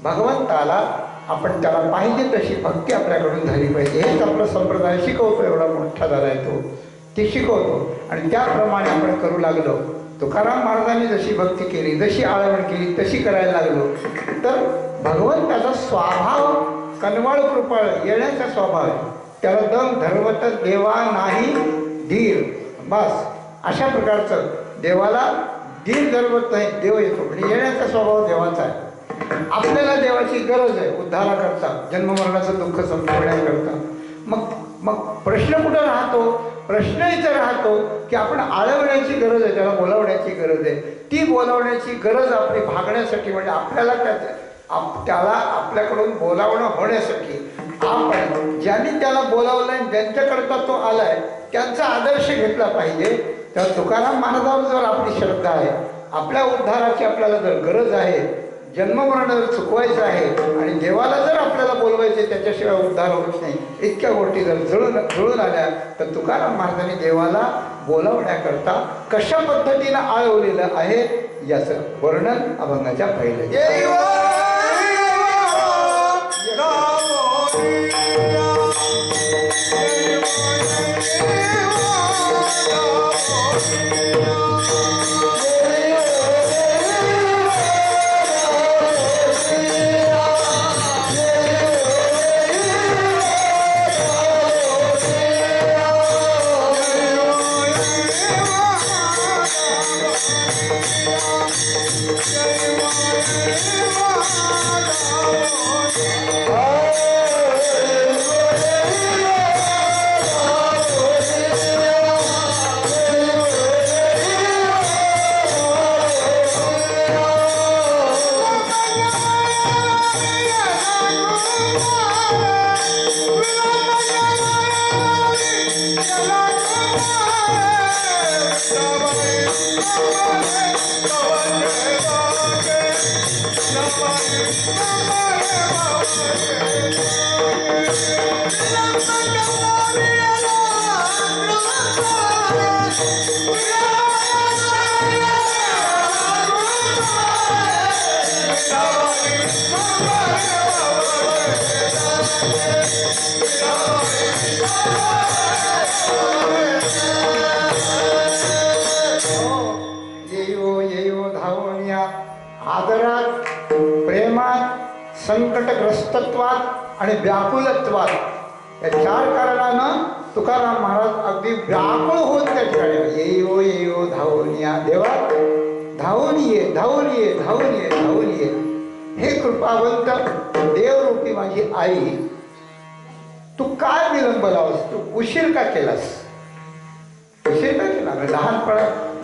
भगवंताला आपण त्याला पाहिजे तशी भक्ती आपल्याकडून झाली पाहिजे. हेच आपला संप्रदाय शिकवतो. एवढा मोठा झाला आहे तो, ती शिकवतो आणि त्याप्रमाणे आपण करू लागलो. तुकाराम महाराजांनी जशी भक्ती केली, जशी आळवण केली तशी करायला लागलो तर भगवंताचा स्वभाव कनवाळ कृपाळ येण्याचा स्वभाव आहे. त्याला दम धर्मत देवा नाही धीर. बस अशा प्रकारचं देवाला धीर धर्मत नाही, देव येतो म्हणजे येण्याचा स्वभाव देवाचा आहे. आपल्याला देवाची गरज आहे उद्धाराकरता, जन्ममरणाचं दुःख संपवण्याकरता. मग मग प्रश्न कुठं राहतो? प्रश्न इथं राहतो की आपण आळवण्याची गरज आहे, त्याला बोलावण्याची गरज आहे. ती बोलावण्याची गरज आपली भागण्यासाठी म्हणजे आपल्याला त्याला आपल्याकडून बोलावणं होण्यासाठी आपण ज्यांनी त्याला बोलावलं आहे ज्यांच्याकरता तो आलाय त्यांचा आदर्श घेतला पाहिजे. तर तुकाराम महाराजांवर जर आपली श्रद्धा आहे, आपल्या उद्धाराची आपल्याला जर गरज आहे, जन्ममरण जर चुकवायचं आहे आणि देवाला जर आपल्याला बोलवायचे त्याच्याशिवाय उद्धार होत नाही, इतक्या गोष्टी जर जुळून आल्या तर तुकाराम महाराजांनी देवाला बोलावण्याकरता कशा पद्धतीनं आळवलेलं आहे याचं वर्णन अभंगाच्या पहिल्या. आदरात, प्रेमात, संकटग्रस्तत्वात आणि व्याकुलत्वात या चार कारणानं तुकाराम महाराज अगदी व्याकुळ होत त्या ठिकाणी येयो येयो धावून या. देवा धावून ये, धावून ये, धावून ये, धावून ये. हे कृपावंत देवरूपी माझी आई, तू काय विलंब लावस? तू उशीर का केलास? उशीर का केला?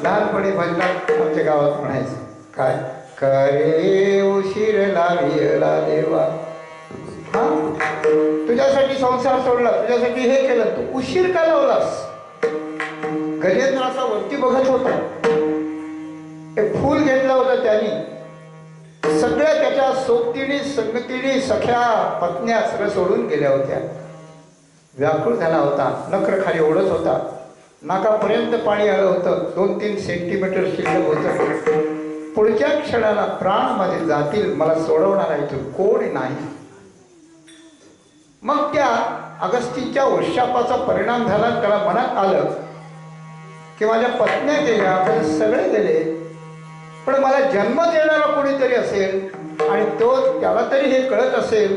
लहानपणी भजनात आमच्या गावात म्हणायचं काय, करे उशीर लाविला देवा. हा, तुझ्यासाठी संसार सोडला, तुझ्यासाठी हे केलं, तू उशीर का लावलास? गजेंद्र असा वरती बघत होता, एक फूल घेतलं होतं त्यांनी, सगळ्या त्याच्या सोबतीने संगतीने सख्या पत्न्या सगळं सोडून गेल्या होत्या. व्याकुळ झाला होता, नखर खाली ओढत होता, नाकापर्यंत पाणी आलं होतं, 2-3 सेंटीमीटर शिल्लक होतं. पुढच्या क्षणाला प्राण मध्ये जातील, मला सोडवणारा इथून कोण नाही. मग त्या अगस्तीच्या वृषापाचा परिणाम झाला. त्याला मनात आलं की माझ्या पत्न्या गेल्या, माझे सगळे गेले, पण मला जन्म देणारा कोणीतरी असेल आणि तो त्याला तरी हे कळत असेल,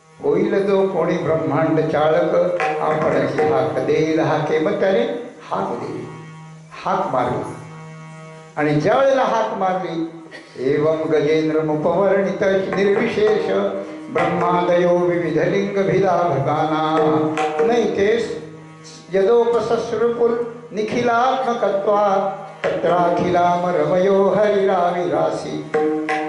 होईल जो कोणी ब्रह्मांड चाळक आपणाची हाक देईल हाके. मग त्याने हाक दिली, हाक मारली आणि ज्या वेळेला हाक मारली, एवं गजेंद्र मुपवर्णित निर्विशेष ब्रह्मादयो विविधलिंग भिदाभगाना नैते यदोपसश्रुपुल निखिलात्मकत्वात् क्षत्राखिलाम रमयो हरिराविरासी.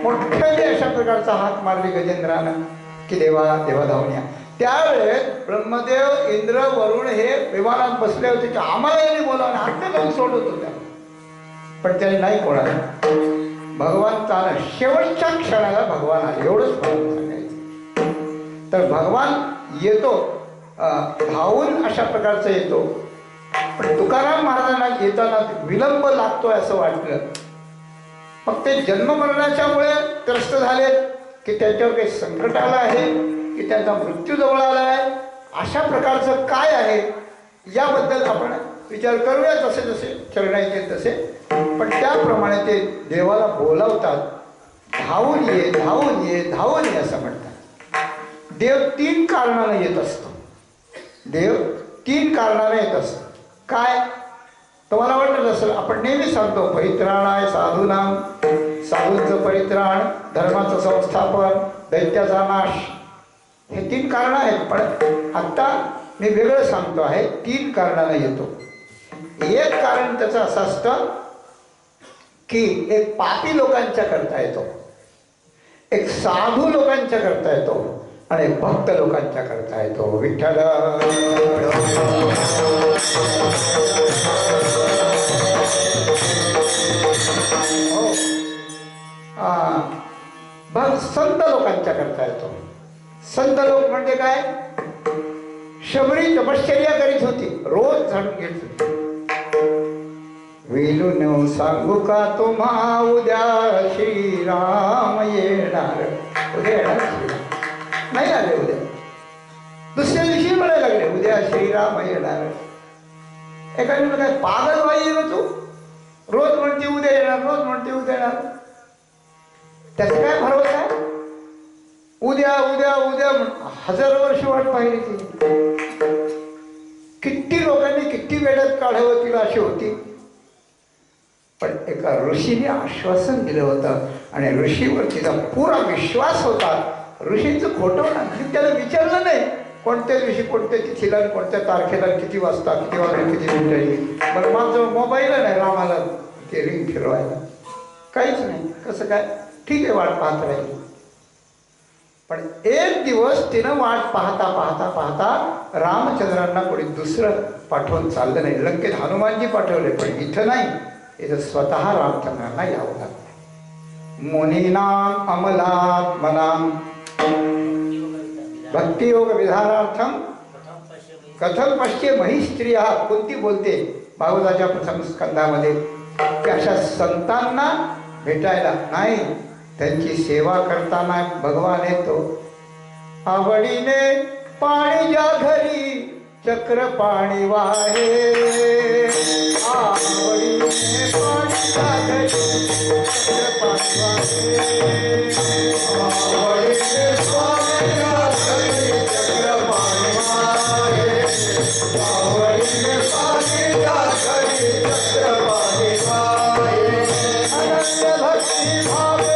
मोठ्याने अशा प्रकारचा हाक मारली गजेंद्रानं की देवा देवा धावण्या. त्यावेळेस ब्रह्मदेव इंद्र वरुण हे विमानात बसले होते की आम्हाला यांनी बोलावलं, हट्ट करून सोडत होत्या. पण त्याने नाही कोणाला. भगवान चाल शेवटच्या क्षणाला भगवान आले, एवढंच मला सांगायचं. तर भगवान येतो, धावून अशा प्रकारचं येतो. पण तुकाराम महाराजांना येताना विलंब लागतोय असं वाटलं. मग ते जन्ममरणाच्या मुळे त्रस्त झाले की त्यांच्यावर काही संकट आलं आहे की त्यांचा मृत्यू जवळ आला आहे, अशा प्रकारचं काय आहे याबद्दल आपण विचार करूया जसे जसे चरणाचे तसे. पण त्याप्रमाणे ते देवाला बोलावतात, धावून ये धावून ये धावून ये असं म्हणतात. देव 3 कारणाने येत असतो. देव 3 कारणाने येत असतो. काय तुम्हाला वाटत असेल, आपण नेहमी सांगतो परित्राणाय साधूनाम, साधूंचं परित्राण, धर्माचं संस्थापन, दैत्याचा नाश, हे 3 कारणं आहेत. पण आत्ता मी वेगळं सांगतो आहे. 3 कारणाने येतो. एक कारण त्याचं असं असतं की एक पापी लोकांच्या करता येतो, एक साधू लोकांच्या करता येतो आणि एक भक्त लोकांच्या करता येतो. विठ्ठल संत लोकांच्या करता येतो. संत लोक म्हणजे काय? शबरी तपश्चर्या करीत होती, रोज झाडून घेत होती. वेलून सांगू का तुम्हा उद्या श्रीराम येणार. उद्या येणार श्रीराम, नाही आले उद्या. दुसऱ्या दिवशी म्हणायला लागले उद्या श्रीराम येणार. एखादी म्हणलं काय पागल बाई आहे तू, रोज म्हणते उद्या येणार, रोज म्हणते उद्या येणार. त्याचा काय भरोसा आहे? उद्या उद्या उद्या हजारो वर्ष वाट पाहिली ती. किती लोकांनी किती वेळात काढावं तिला अशी होती. पण एका ऋषीने आश्वासन दिलं होतं आणि ऋषीवर तिचा पुरा विश्वास होता. ऋषींचं खोटं म्हणा, त्याला विचारलं नाही कोणत्या दिवशी कोणत्या तिथीला कोणत्या तारखेला किती वाजता किती वाजता किती मिनिटं. बरं माझं मोबाईल नाही रामाला ते रिंग फिरवायला, काहीच नाही. कसं काय? ठीक आहे, वाट पाहत राहील. पण एक दिवस तिनं वाट पाहता पाहता पाहता रामचंद्रांना कोणी दुसरं पाठवून चाललं नाही. लंकेत हनुमानजी पाठवले, पण इथं नाही. इथं स्वतः रामचंद्रांना यावं लागलं. मुनीनाम अमलात्मनाम भक्तियोग विधानार्थम कथम पश्ये मही स्त्रिया. कुंती बोलते भागवताच्या प्रथम स्कंधामध्ये की अशा संतांना भेटायला नाही, त्यांची सेवा करताना भगवान येतो. आवडीने पाणी ज्या घरी चक्र पाणी वाहे, आवडीने पाणी ज्या घरी चक्र पाणी वाहे, आवडीने स्वामी घरी चक्र पाणी वाहे, आवडीने स्वामी घरी चक्र पाणी वाहे. अनन्य भक्ती भावे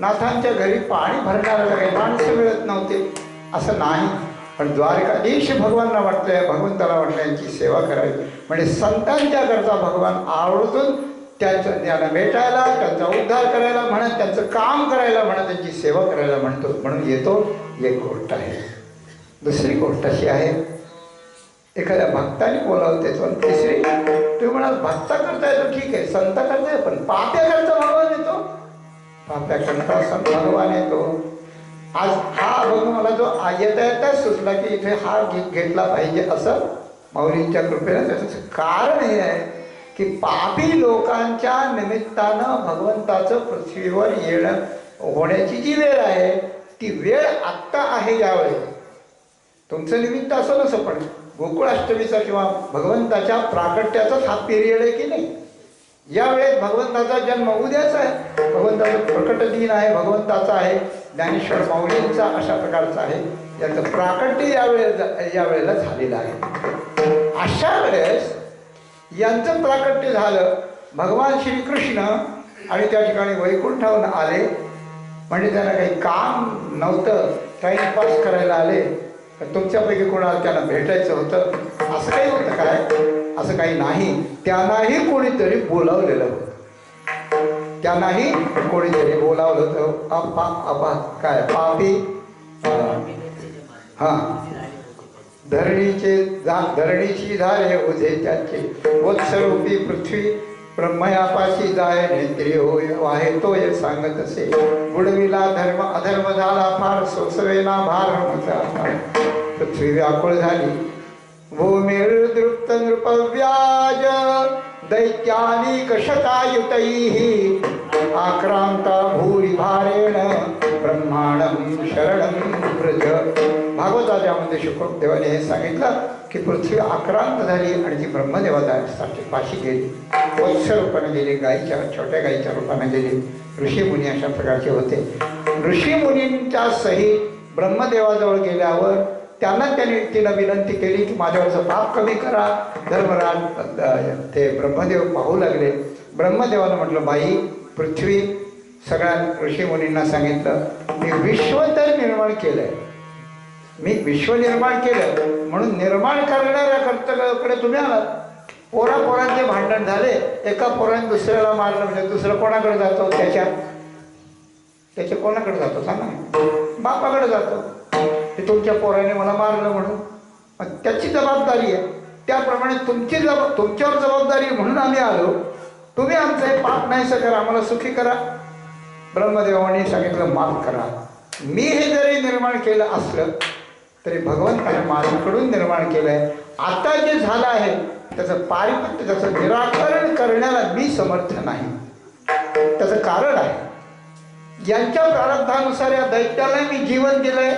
नाथांच्या घरी पाणी भरणाऱ्याला काही माणसं मिळत नव्हते असं नाही. पण द्वारकाधीश भगवानला वाटलं, भगवंताला वाटलं यांची सेवा करावी. म्हणजे संतांच्या करता भगवान आवर्जून त्यांचं ज्ञान भेटायला, त्यांचा उद्धार करायला म्हणत, त्यांचं काम करायला म्हणत, त्यांची सेवा करायला म्हणतो, म्हणून येतो. एक गोष्ट आहे. दुसरी गोष्ट अशी आहे, एखाद्या भक्ताने बोलावते तो. तिसरी तुम्ही म्हणाल भक्ता करता येतो, ठीक आहे, संत करता येतो, पण पाप्या करता भगवान येतो. पाप्या करता संत भगवान येतो. आज हा अभंग मला जो येता येता सुचला की इथे हा घेतला पाहिजे असं माऊलींच्या कृपेनं. त्याचं कारण हे आहे की पापी लोकांच्या निमित्तानं भगवंताचं पृथ्वीवर येणं होण्याची जी वेळ आहे ती वेळ आत्ता आहे यावेळेस. तुमचं निमित्त असं नसं, पण गोकुळाष्टमीचा किंवा भगवंताच्या प्राकट्याचाच हा पिरियड आहे की नाही. या वेळेत भगवंताचा जन्म उद्याच आहे, भगवंताचं प्रकट दिन आहे, भगवंताचा आहे, ज्ञानेश्वर माऊलींचा अशा प्रकारचा आहे. याचं प्राकट्य यावेळेला झालेलं आहे. अशा वेळेस यांचं प्राकट्य झालं. भगवान श्रीकृष्ण आणि त्या ठिकाणी वैकुंठावरून आले, म्हणजे त्यांना काही काम नव्हतं, टाईमपास करायला आले. तुमच्यापैकी कोणाला त्यांना भेटायचं होतं असं काही होतं काय? असं काही नाही. त्यांनाही कोणीतरी बोलावलेलं होतं, त्यांनाही कोणीतरी बोलावलं होतं. काय पापी धरणीची झाले ओझे त्याचे, वत्सरूपी पृथ्वी ब्रह्मयापाशी जाय नेत्री होय वाहे तोय सांगत असे. बुडविला धर्म अधर्म झाला फार, सोसवेना भार मचा. पृथ्वी व्याकुळ झाली भूमिर्दृप्त नृपव्याज, दैत्यानिक शतायुतैः आक्रांता भूरि भारेण ब्रह्मांडं शरणं व्रज. भागवताच्यामध्ये शुकदेवाने हे सांगितलं की पृथ्वी आक्रांत झाली आणि ती ब्रह्मदेवासाठी पाशी गेली, वत्स रूपाने गेली, गायीच्या छोट्या गायीच्या रूपाने गेली. ऋषीमुनी अशा प्रकारचे होते. ऋषीमुनींच्या सहित ब्रह्मदेवाजवळ गेल्यावर तिनं विनंती केली की माझ्यावरचं पाप कमी करा. धर्मराज ते ब्रह्मदेव पाहू लागले. ब्रह्मदेवानं म्हटलं बाई पृथ्वी, सगळ्या ऋषीमुनींना सांगितलं मी विश्व तर निर्माण केलंय, मी विश्व निर्माण केलं म्हणून निर्माण करणाऱ्या कर्तव्याकडे तुम्ही आलात. पोरांचे भांडण झाले, एका पोराने दुसऱ्याला मारलं म्हणजे दुसरं कोणाकडे जातो? त्याच्या कोणाकडे जातो सांगा? बापाकडे जातो. ते तुमच्या पोराने मला मारलं म्हणून त्याची जबाबदारी आहे. त्याप्रमाणे तुमच्यावर जबाबदारी म्हणून आम्ही आलो. तुम्ही आमचं हे पाप नाहीसं करा, आम्हाला सुखी करा. ब्रह्मदेवाने सांगितलं माफ करा. मी हे जरी निर्माण केलं असलं तरी भगवंताने माझ्याकडून निर्माण केलंय. आता जे झालं आहे त्याचं पारिपत्य, त्याचं निराकरण करण्याला मी समर्थ नाही. त्याचं कारण आहे यांच्या प्रारब्धानुसार या दैत्याला मी जीवन दिलंय,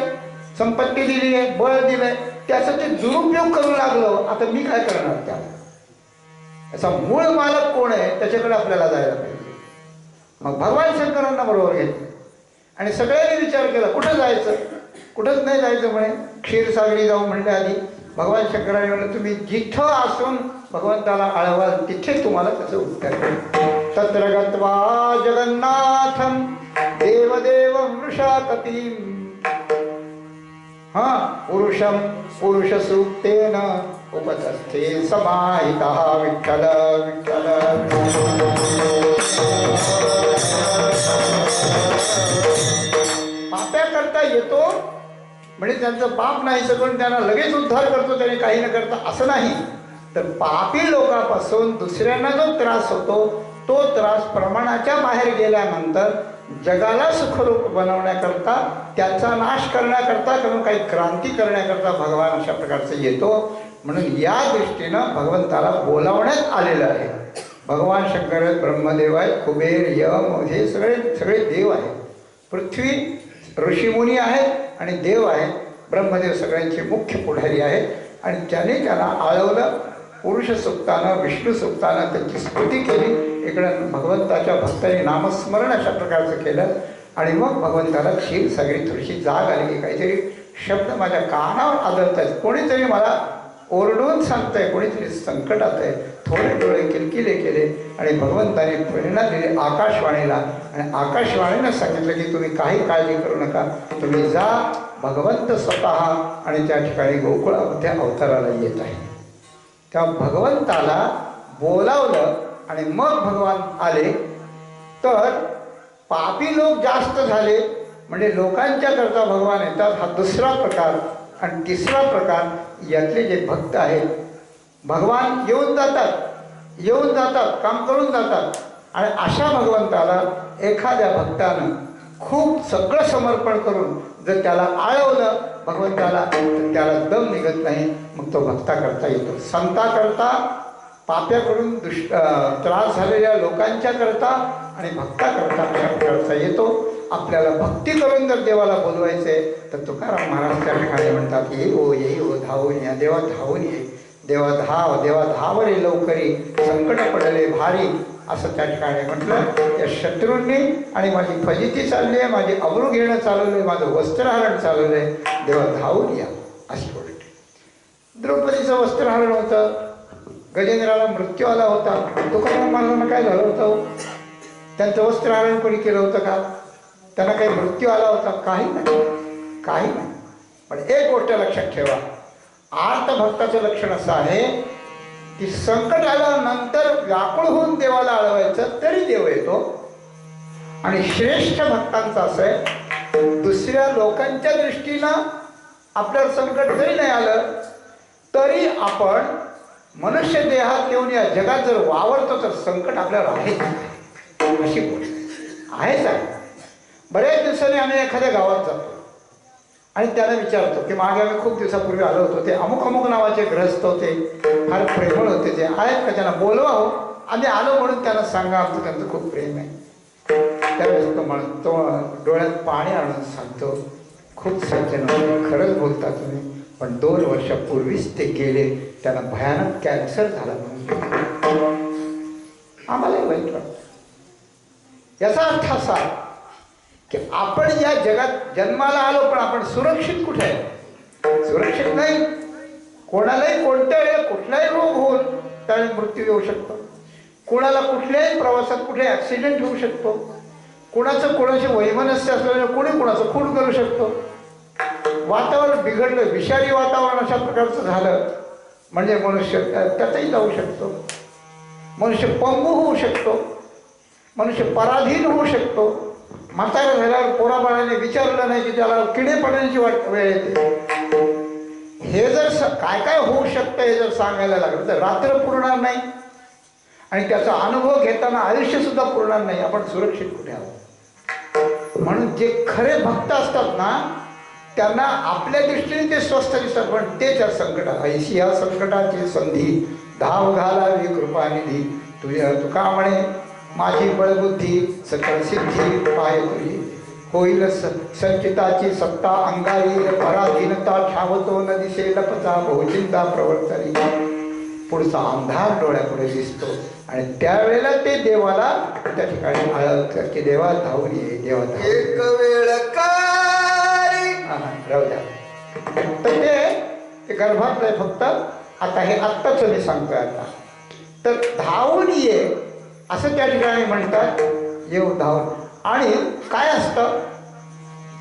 संपत्ती दिली आहे, बळ दिलंय, त्याचा ते दुरुपयोग करू लागलो. आता मी काय करणार? त्याला याचा मूळ मालक कोण आहे त्याच्याकडे आपल्याला जायला पाहिजे. मग भगवान शंकरांना बरोबर घेतलं आणि सगळ्यांनी विचार केला कुठं जायचं? कुठंच नाही जायचं म्हणे. क्षीरसागरी जाऊ म्हणले आधी. भगवान शंकरांनी म्हणलं तुम्ही जिथं असून भगवंताला आळवाल तिथे तुम्हाला त्याचं उत्तर मिळेल. तत्र गत्वा जगन्नाथं देवदेव वृषाकपीं पुरुष सूक्तेन उपतस्थे समाहितः. विठ्ठल विठ्ठल. पाप्या करता येतो म्हणजे त्यांचं पाप नाही सगळं त्यांना लगेच उद्धार करतो त्याने काही न करता असं नाही. तर पापी लोकांपासून दुसऱ्यांना जो त्रास होतो तो त्रास प्रमाणाच्या बाहेर गेल्यानंतर जगाला सुखरूप बनवण्याकरता, त्याचा नाश करण्याकरता किंवा काही क्रांती करण्याकरता भगवान अशा प्रकारचं येतो. म्हणून या दृष्टीनं भगवंताला बोलावण्यात आलेलं आहे. भगवान शंकर आहेत, ब्रह्मदेव आहेत, कुबेर, यम हे सगळे देव आहेत. पृथ्वी ऋषीमुनी आहेत आणि देव आहेत. ब्रह्मदेव सगळ्यांचे मुख्य पुढारी आहेत आणि त्याला आळवलं. पुरुष सुक्तानं, विष्णू सुक्तानं त्यांची स्तुती केली. इकडं भगवंताच्या भक्तांनी नामस्मरण अशा प्रकारचं केलं आणि मग भगवंताला क्षीरसागरी थोडीशी जाग आली की काहीतरी शब्द माझ्या कानावर आदळत आहेत, कोणीतरी मला ओरडून सांगतंय, कोणीतरी संकटात आहे. थोडे डोळे किलकिले केले आणि भगवंताने प्रेरणा दिली आकाशवाणीला आणि आकाशवाणीनं सांगितलं की तुम्ही काही काळजी करू नका, तुम्ही जा. भगवंत स्वतः आणि त्या ठिकाणी गोकुळामध्ये अवताराला येत आहे. त्या भगवंताला बोलावलं आणि मग भगवान आले. तर पापी लोक जास्त झाले म्हणजे लोकांच्या करता भगवान येतात, हा दुसरा प्रकार. आणि तिसरा प्रकार यातले जे भक्त आहेत, भगवान येऊन जातात, काम करून जातात. आणि अशा भगवंताला एखाद्या भक्तानं खूप सगळं समर्पण करून जर त्याला आळवलं भगवंताला तर त्याला दम निघत नाही, मग तो भक्ता करता येतो. संता करता पाप्याकडून त्रास झालेल्या लोकांच्या करता आणि भक्ताकरता अशा प्रकारचा येतो. आपल्याला भक्ती करून जर देवाला बोलवायचे तर तुकाराम महाराज त्या ठिकाणी म्हणतात, ये हो धावून या देवा, धावून ये देवा, धाव रे लवकरी, संकट पडले भारी, असं त्या ठिकाणी म्हटलं. या शत्रूंनी आणि माझी फजिती चालली आहे, माझी अब्रू घेणं चालवलं आहे, माझं वस्त्रहरण चालवलं आहे, देवा धावून या, अशी गोष्ट. द्रौपदीचं वस्त्रहरण होतं, गजेंद्राला मृत्यू आला होता. तुकाराम महाराजांना काय झालं होतं? त्यांचं वस्त्रहरण कोणी केलं होतं का? त्यांना काही मृत्यू आला होता? काही नाही, काही नाही. पण एक गोष्ट लक्षात ठेवा, आर्त भक्ताचं लक्षण असं आहे की संकट आल्यानंतर व्याकुळ होऊन देवाला आळवायचं तरी देव येतो. आणि श्रेष्ठ भक्तांचं असं आहे, दुसऱ्या लोकांच्या दृष्टीनं आपल्यावर संकट जरी नाही आलं तरी आपण मनुष्य देहात येऊन या जगात जर वावरतो तर संकट आपल्यावर आहेच, अशी गोष्ट आहेच आहे. बऱ्याच दिवसांनी आम्ही एखाद्या गावात जातो आणि त्याला विचारतो की मागे आम्ही खूप दिवसापूर्वी आलो होतो, ते अमुक अमुक नावाचे ग्रस्त होते, फार प्रेमळ होते, ते आहेत का? त्यांना बोलवा हो, आम्ही आलो म्हणून त्यांना सांगा, आमचं त्यांचं खूप प्रेम आहे. त्यावेळेस तो म्हणतो, डोळ्यात पाणी आणून सांगतो, खूप सज्जन होते, खरंच बोलता तुम्ही, पण 2 वर्षापूर्वीच ते गेले, त्यांना भयानक कॅन्सर झाला म्हणून. आम्हालाही वाईट वाटतं. याचा अर्थ असा की आपण या जगात जन्माला आलो पण आपण सुरक्षित कुठे आहे? सुरक्षित नाही. कोणालाही कोणत्या वेळेला कुठलाही रोग होऊन त्यावेळी मृत्यू येऊ शकतो. कोणाला कुठल्याही प्रवासात कुठे ॲक्सिडेंट होऊ शकतो. कोणाचं कोणाचे वैमनस्य असल्यामुळे कोणी कोणाचं खून करू शकतो. वातावरण बिघडलं, विषारी वातावरण अशा प्रकारचं झालं म्हणजे मनुष्य त्यातही जाऊ शकतो. मनुष्य पंगू होऊ शकतो, मनुष्य पराधीन होऊ शकतो. म्हातारा झाल्यावर पोराबाळाने विचारलं नाही की त्याला किडे पडण्याची वेळ येते. हे जर काय काय होऊ शकतं हे जर सांगायला लागलं तर रात्र पुरणार नाही आणि त्याचा अनुभव घेताना आयुष्य सुद्धा पुरणार नाही. आपण सुरक्षित कुठे आहोत? म्हणून जे खरे भक्त असतात ना त्यांना आपल्या दृष्टीने ते स्वस्थ दिसतात, पण ते त्या संकटात ऐशी या संकटाची संधी धाव घालावी कृपानिधी तुका म्हणे माझी बळबुद्धी सकळ सिद्धी पाय तुझी होईल संचिताची सत्ता अंगाई पराधीनता ठावतो न दिसे लपचा बहुचिंता प्रवर्तनी. पुढचा अंधार डोळ्यापुढे दिसतो आणि त्यावेळेला ते देवाला त्या ठिकाणी आळवतात की देवा धावून ये, देवा एक वेळ राहू द्या. तर ते गर्भात आहे फक्त. आता हे आत्ताच मी सांगतोय. आता तर धावून ये असं त्या ठिकाणी म्हणतात, येऊ धावून. आणि काय असतं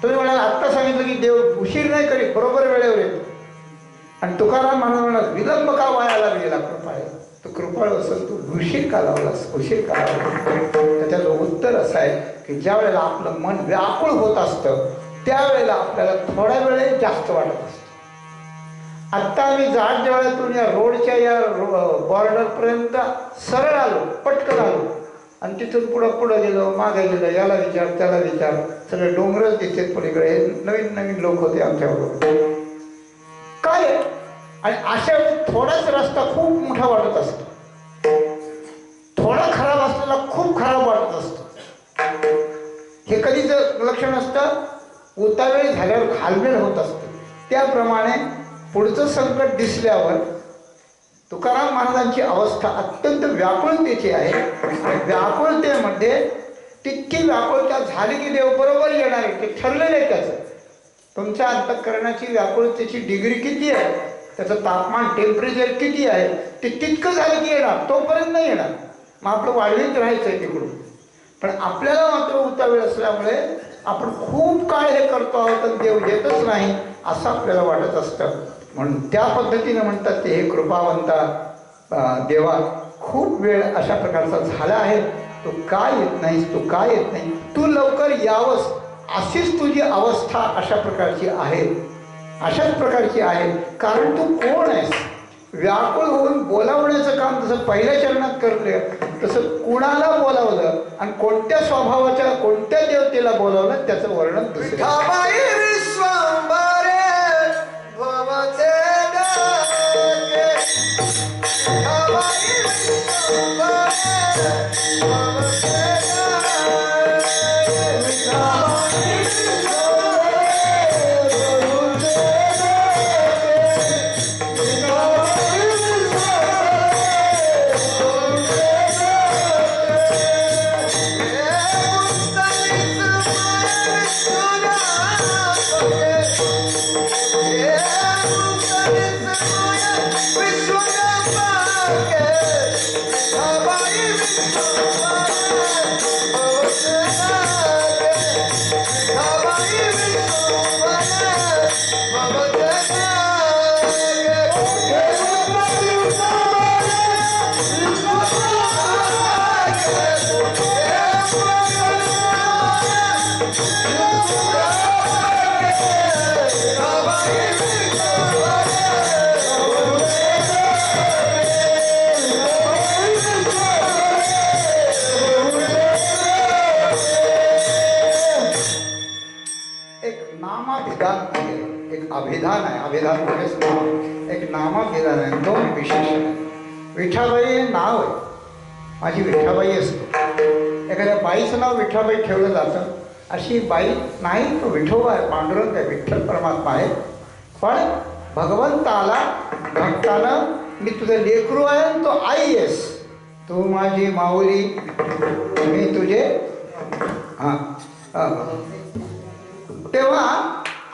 तुम्ही म्हणाला आत्ता सांगितलं की देव उशीर नाही करीत, बरोबर वेळेवर येतो. आणि तुकाराम म्हणाला विलंब का वायाला गेला कृपाळ, तो कृपाळ असेल तू उशीर का लावलास, उशीर का लावला. तर त्याचं उत्तर असं आहे की ज्या वेळेला आपलं मन व्याकुळ होत असतं त्यावेळेला आपल्याला थोड्या वेळ जास्त वाटत असतं. आत्ता आम्ही जाट देवळातून या रोडच्या या बॉर्डरपर्यंत सरळ आलो, पटकन आलो आणि तिथून पुढं गेलो, मागे गेलो, याला विचार त्याला विचार, सगळे डोंगरच दिसतात पलीकडे. नवीन नवीन लोक होते आमच्याबरोबर. काय आणि अशा वेळी थोडाच रस्ता खूप मोठा वाटत असतो, थोडा खराब असलेला खूप खराब वाटत असतो. हे कधीच लक्षण असतं उतावेळ झाल्यावर घालमेल होत असते. त्याप्रमाणे पुढचं संकट दिसल्यावर तुकाराम महाराजांची अवस्था अत्यंत व्याकुळतेची आहे. आणि व्याकुळतेमध्ये तितकी व्याकुळता झाली की देव बरोबर येणार आहे, ते ठरलेलं आहे. त्याचं तुमच्या अंतःकरणाची व्याकुळतेची डिग्री किती आहे, त्याचं तापमान टेम्परेचर किती आहे ते तितकं झालं की येणार, तोपर्यंत नाही येणार. मग आपलं वाढवीत राहायचं आहे तिकडून. पण आपल्याला मात्र उतावेळ असल्यामुळे आपण खूप काळ हे करतो आहोत आणि देव येतच नाही असं आपल्याला वाटत असतं. म्हणून त्या पद्धतीने म्हणतात ते हे कृपावंता देवा खूप वेळ अशा प्रकारचा झाला आहे, तू काय येत नाहीस, तू काय येत नाही, तू लवकर यावंस, अशीच तुझी अवस्था अशा प्रकारची आहे, अशाच प्रकारची आहे. कारण तू कोण आहेस? व्याकुळ होऊन बोलावण्याचं काम जसं पहिल्या चरणात करलं तसं कुणाला बोलावलं आणि कोणत्या स्वभावाच्या कोणत्या देवतेला बोलावलं त्याचं वर्णन दुसरं. भवते अभिधान आहे. अभिधान म्हणजेच नाव. एक नामाभिधान आहे. दोन विशेषण आहे. विठाबाई हे नाव आहे. माझी विठाबाई असतो. एखाद्या बाईचं नाव विठाबाई ठेवलं जातं. अशी बाई नाही, तो विठोबा आहे, पांडुरंग आहे, विठ्ठल परमात्मा आहे. पण भगवंताला भक्तानं मी तुझं लेकरू आहे आणि तो आई आहेस, तू माझी माऊली, मी तुझे तेव्हा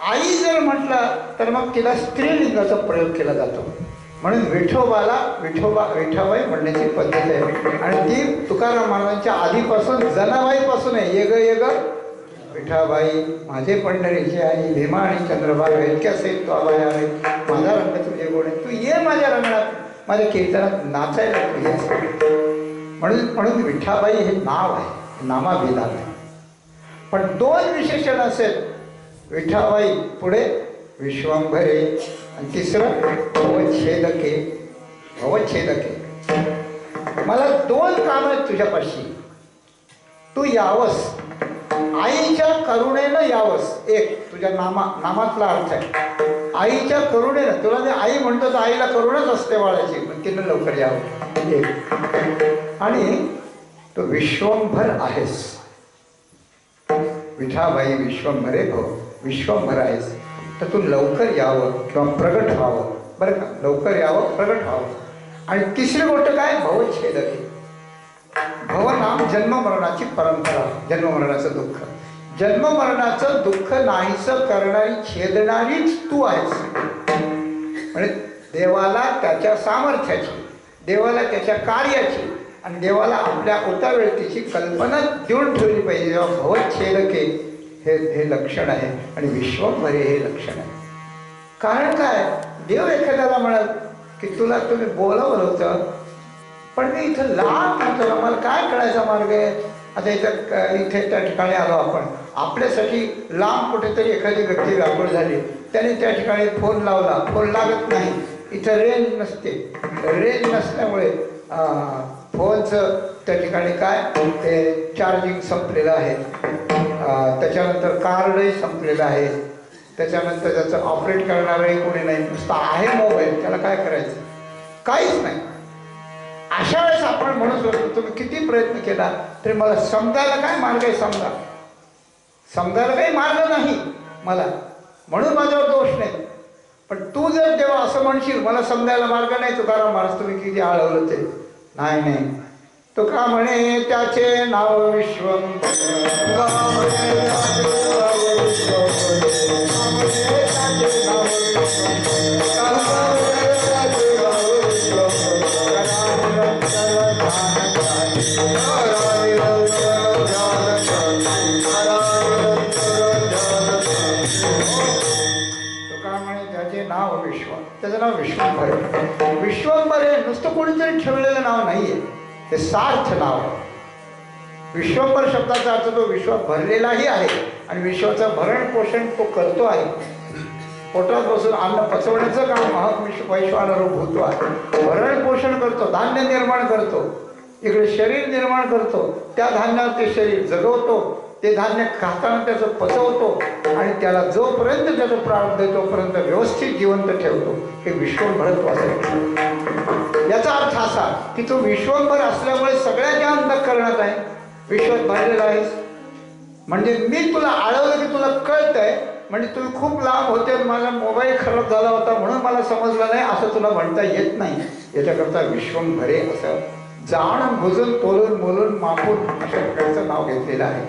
आई जर म्हटलं तर मग तिला स्त्रीलिंगाचा प्रयोग केला जातो. म्हणून विठोबाला विठाबाई म्हणण्याची पद्धत आहे. आणि ती तुकाराम महाराजांच्या आधीपासून जनाबाईपासून आहे. ये ग विठाबाई माझे पंढरीचे आई, भीमा आणि चंद्रभाग इतक्या सेत तो आबाई आहे, माझा रंग तुझे गोड आहे, तू ये माझ्या रंगणात, माझ्या कीर्तनात नाचायला तुझे. म्हणून विठाबाई हे नाव आहे, नामाभिधान आहे. पण दोन विशेषण असेल. विठाबाई पुढे विश्वंभरे आणि तिसरं भवच्छेदके. मला दोन कामं आहेत तुझ्यापाशी. तू यावस, आईच्या करुणेनं यावस. एक तुझ्या नामातला अर्थ आहे आईच्या करुणेनं. तुला जे आई म्हणतो तर आईला करुणच असते बाळाची, पण तिनं लवकर यावं. एक आणि तो विश्वंभर आहेस. विठाबाई विश्वंभरे भव, विश्वंभर आहेस तर तू लवकर यावं किंवा प्रगट व्हावं. बरं का, लवकर यावं, प्रगट व्हावं. आणि तिसरी गोष्ट काय, भवच्छेदके. भवनाम जन्ममरणाची परंपरा, जन्ममरणाचं दुःख. जन्ममरणाचं दुःख नाहीसं करणारी, छेदणारीच तू आहेस. म्हणजे देवाला त्याच्या सामर्थ्याची, देवाला त्याच्या कार्याची आणि देवाला आपल्या उतावेळतीची कल्पना देऊन ठेवली पाहिजे. जेव्हा भवच्छेदके हे लक्षण आहे आणि विश्वंभरे हे लक्षण आहे. कारण काय, देव एखाद्याला म्हणत की तुम्ही बोलावलं होतं पण मी इथं लांब होतो, मला काय कळायचा मार्ग आहे. आता इथे त्या ठिकाणी आलो आपण, आपल्यासाठी लांब कुठेतरी एखादी व्यक्ती व्याकुळ झाली, त्याने त्या ठिकाणी फोन लावला, फोन लागत नाही, इथं रेंज नसते. रेंज नसल्यामुळे फोनचं त्या ठिकाणी काय ते चार्जिंग संपलेलं आहे, त्याच्यानंतर कार्डही संपलेलं आहे, त्याच्यानंतर त्याचं ऑपरेट करणारंही कोणी नाही, नुसतं आहे मोबाईल, त्याला काय करायचं, काहीच नाही. अशा वेळेस आपण म्हणत होतो तुम्ही किती प्रयत्न केला तरी मला समजायला काय मार्ग आहे, समजायला काही मार्ग नाही मला, म्हणून माझ्यावर दोष नाही. पण तू जर तेव्हा असं म्हणशील मला समजायला मार्ग नाही, तुकाराम महाराज तुम्ही किती आळवलं ते नाही. तो का म्हणे त्याचे नाव विश्वंभर, त्याचं नाव विश्वंभर. विश्वंभर हे नुसतं कोणीतरी ठेवलेलं नाव नाहीये, हे सार्थ नाव आहे. विश्वंभर शब्दाचा अर्थ तो विश्व भरलेलाही आहे आणि विश्वाचं भरण पोषण तो करतो आहे. पोटात बसून अन्न पचवण्याचं काम महक वैश्वानर भूतो आहे. भरण पोषण करतो, धान्य निर्माण करतो, इकडे शरीर निर्माण करतो, त्या धान्यावर ते शरीर जगवतो, ते धान्य खाताना त्याचं पचवतो आणि त्याला जोपर्यंत त्याचं प्रारब्ध आहे तोपर्यंत व्यवस्थित जिवंत ठेवतो. हे विश्वंभरत्व असेल. याचा अर्थ असा की तू विश्वभर असल्यामुळे सगळ्याच्या अंतःकरणात आहे, विश्वात भरलेला आहेस. म्हणजे मी तुला आळवलं की तुला कळतंय, म्हणजे तुम्ही खूप लांब होते आणि माझा मोबाईल खराब झाला होता म्हणून मला समजलं नाही असं तुला म्हणता येत नाही. याच्याकरता विश्वंभरे असं जाण बुजून तोलून मोलून मापून अशा प्रकारचं नाव घेतलेलं आहे.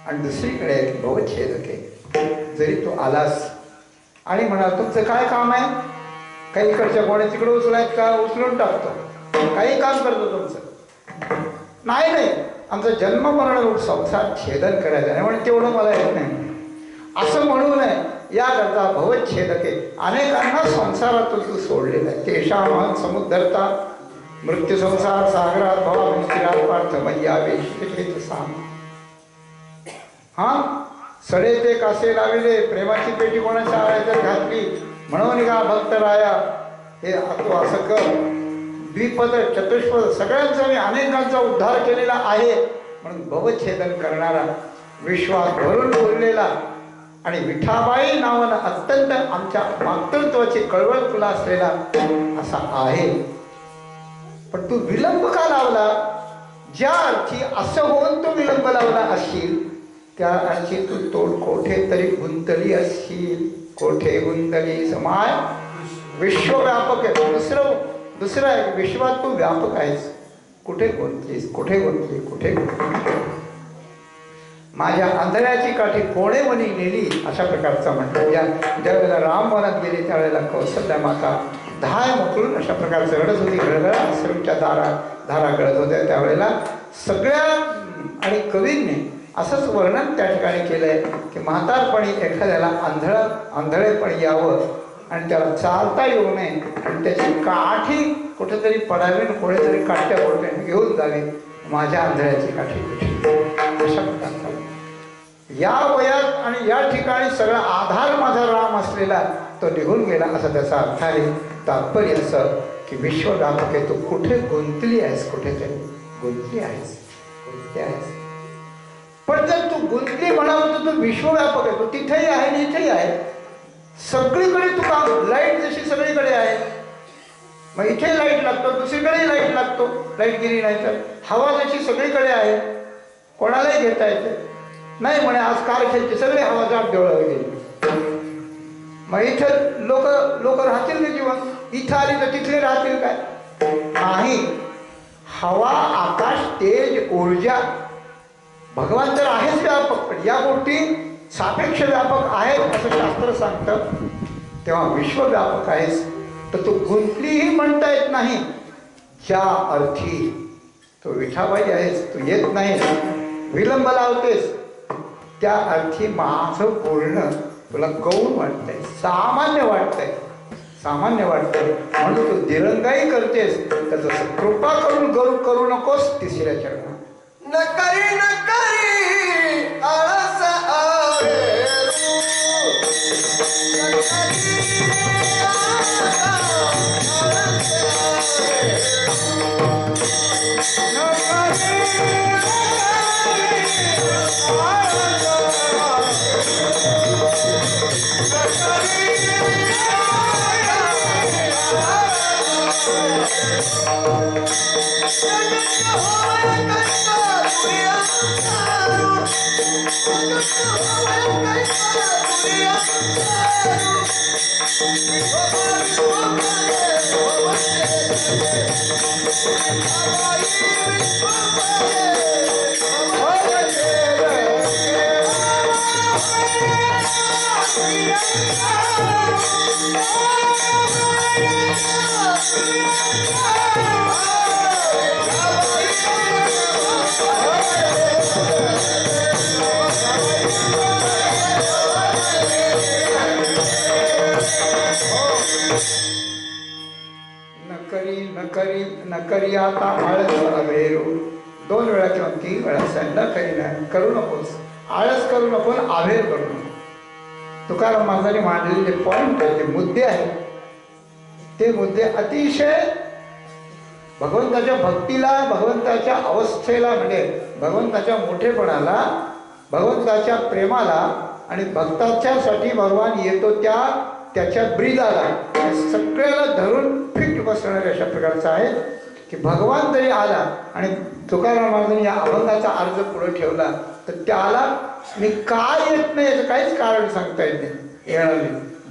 आणि दुसरीकडे भवच्छेदके, जरी तू आलास आणि म्हणाल तुमचं काय काम आहे, काही इकडच्या कोणी तिकडे उचलायत का, उचलून टाकतो, काही काम करतो तुमचं नाही. नाही, आमचा जन्म मरण संसार छेदन करायचा नाही म्हणजे तेवढं मला येत नाही असं म्हणू नये. याकरता भवच्छेदके, अनेकांना संसारातून तू सोडलेलं आहे. तेषा महान समुद्धरता मृत्यू संसार सागरात भवा पार्थ मय्यावेशित साम. हा, सडे ते कासे लाविले, प्रेमाची पेटी कोणाच्या आळ्यात घातली, म्हणून का भक्त राया हे तू असं कर. द्विपद चतुष्पद सगळ्यांचा मी अनेकांचा उद्धार केलेला आहे. म्हणून भवच्छेदन करणारा, विश्वास भरून बोललेला आणि विठाबाई नावानं अत्यंत आमच्या मातृत्वाची कळवळ तुला असलेला असा आहे. पण तू विलंब का लावला? ज्या अर्थी असं होऊन तू विलंब लावला असशील त्या अर्थी तू तोड कोठे तरी गुंतली असशील. कोठे गुंतली समाय विश्वव्यापक आहे. दुसरं आहे, विश्वात तू व्यापक आहेस. कुठे गुंतलीस, कुठे गुंतली, कुठे गुंतली. माझ्या आंधळ्याची काठी कोणे वनी नेली अशा प्रकारचा म्हणतात. ज्या वेळेला राम वनात गेले त्यावेळेला कौसल्या माता धाय मोकळून अशा प्रकारचं रडत होती. घडघड आश्रमच्या धारा गळत होत्या. त्यावेळेला सगळ्या आणि कवींनी असंच वर्णन त्या ठिकाणी केलंय की म्हातारपणी एखाद्याला आंधळेपण यावं आणि त्याला चालता येऊ नये आणि त्याची काठी कुठेतरी पडावी आणि कोणीतरी काठ्या कोणत्या घेऊन जावी. माझ्या आंधळ्याची काठी अशा प्रकारचा या वयात आणि या ठिकाणी सगळा आधार माझा राम असलेला तो निघून गेला असा त्याचा अर्थ आहे. तात्पर्य असं की विश्वव्यापक आहे. तू कुठे गुंतली आहेस, कुठेतरी गुंतली आहेस, गुंतली आहेस. पण जर तू गुंतली म्हणावं तर तू विश्वव्यापक आहे. तू तिथेही आहे आणि इथेही आहे. सगळीकडे तू काम, लाईट जशी सगळीकडे आहे मग इथे लाईट लागतो, दुसरीकडेही लाईट लागतो, लाईट गेली नाही तर. हवा जशी सगळीकडे आहे, कोणालाही घेता येते नाही म्हणे आज कार खेळते सगळे हवा जाट डोळ्यावर गेली. मग इथं लोक राहतील का जीवन? इथं आली तर तिथले राहतील काय? नाही. हवा, आकाश, तेज, ऊर्जा, भगवान तर आहेच व्यापक, पण या गोष्टी सापेक्ष व्यापक आहेत असं शास्त्र सांगतं. तेव्हा विश्वव्यापक आहेस तर तू गुंतलीही म्हणता येत नाही. ज्या अर्थी तू विठाबाई आहेस, तू येत नाही, विलंब लावतेस, त्या अर्थी माझं बोलणं तुला गौण वाटतंय, सामान्य वाटतंय, सामान्य वाटतंय म्हणून तू दिरंगाई करतेस. तर जसं कृपा करून करू नकोस तिसऱ्या चरणात. नकरी नकरी आळस आवेरू, नकरी आता आळस अभेरू. 2 वेळा किंवा 3 वेळा न करी नाही, करू नकोस, आळस करू नको, आभेर करू नको. तुकाराम महाराजांनी मांडलेले पॉइंट आहे, ते मुद्दे आहेत, ते मुद्दे अतिशय भगवंताच्या भक्तीला, भगवंताच्या अवस्थेला म्हणजे भगवंताच्या मोठेपणाला, भगवंताच्या प्रेमाला आणि भक्ताच्यासाठी भगवान येतो त्याच्या ब्रीदाला हे सगळ्याला धरून फिट बसणारे अशा प्रकारचं आहे की भगवान जरी आला आणि तुकाराम महाराजांनी या अभंगाचा अर्ज पुढे ठेवला तर त्याला मी का येत नाही याचं काहीच कारण सांगता येत नाही, येणार नाही,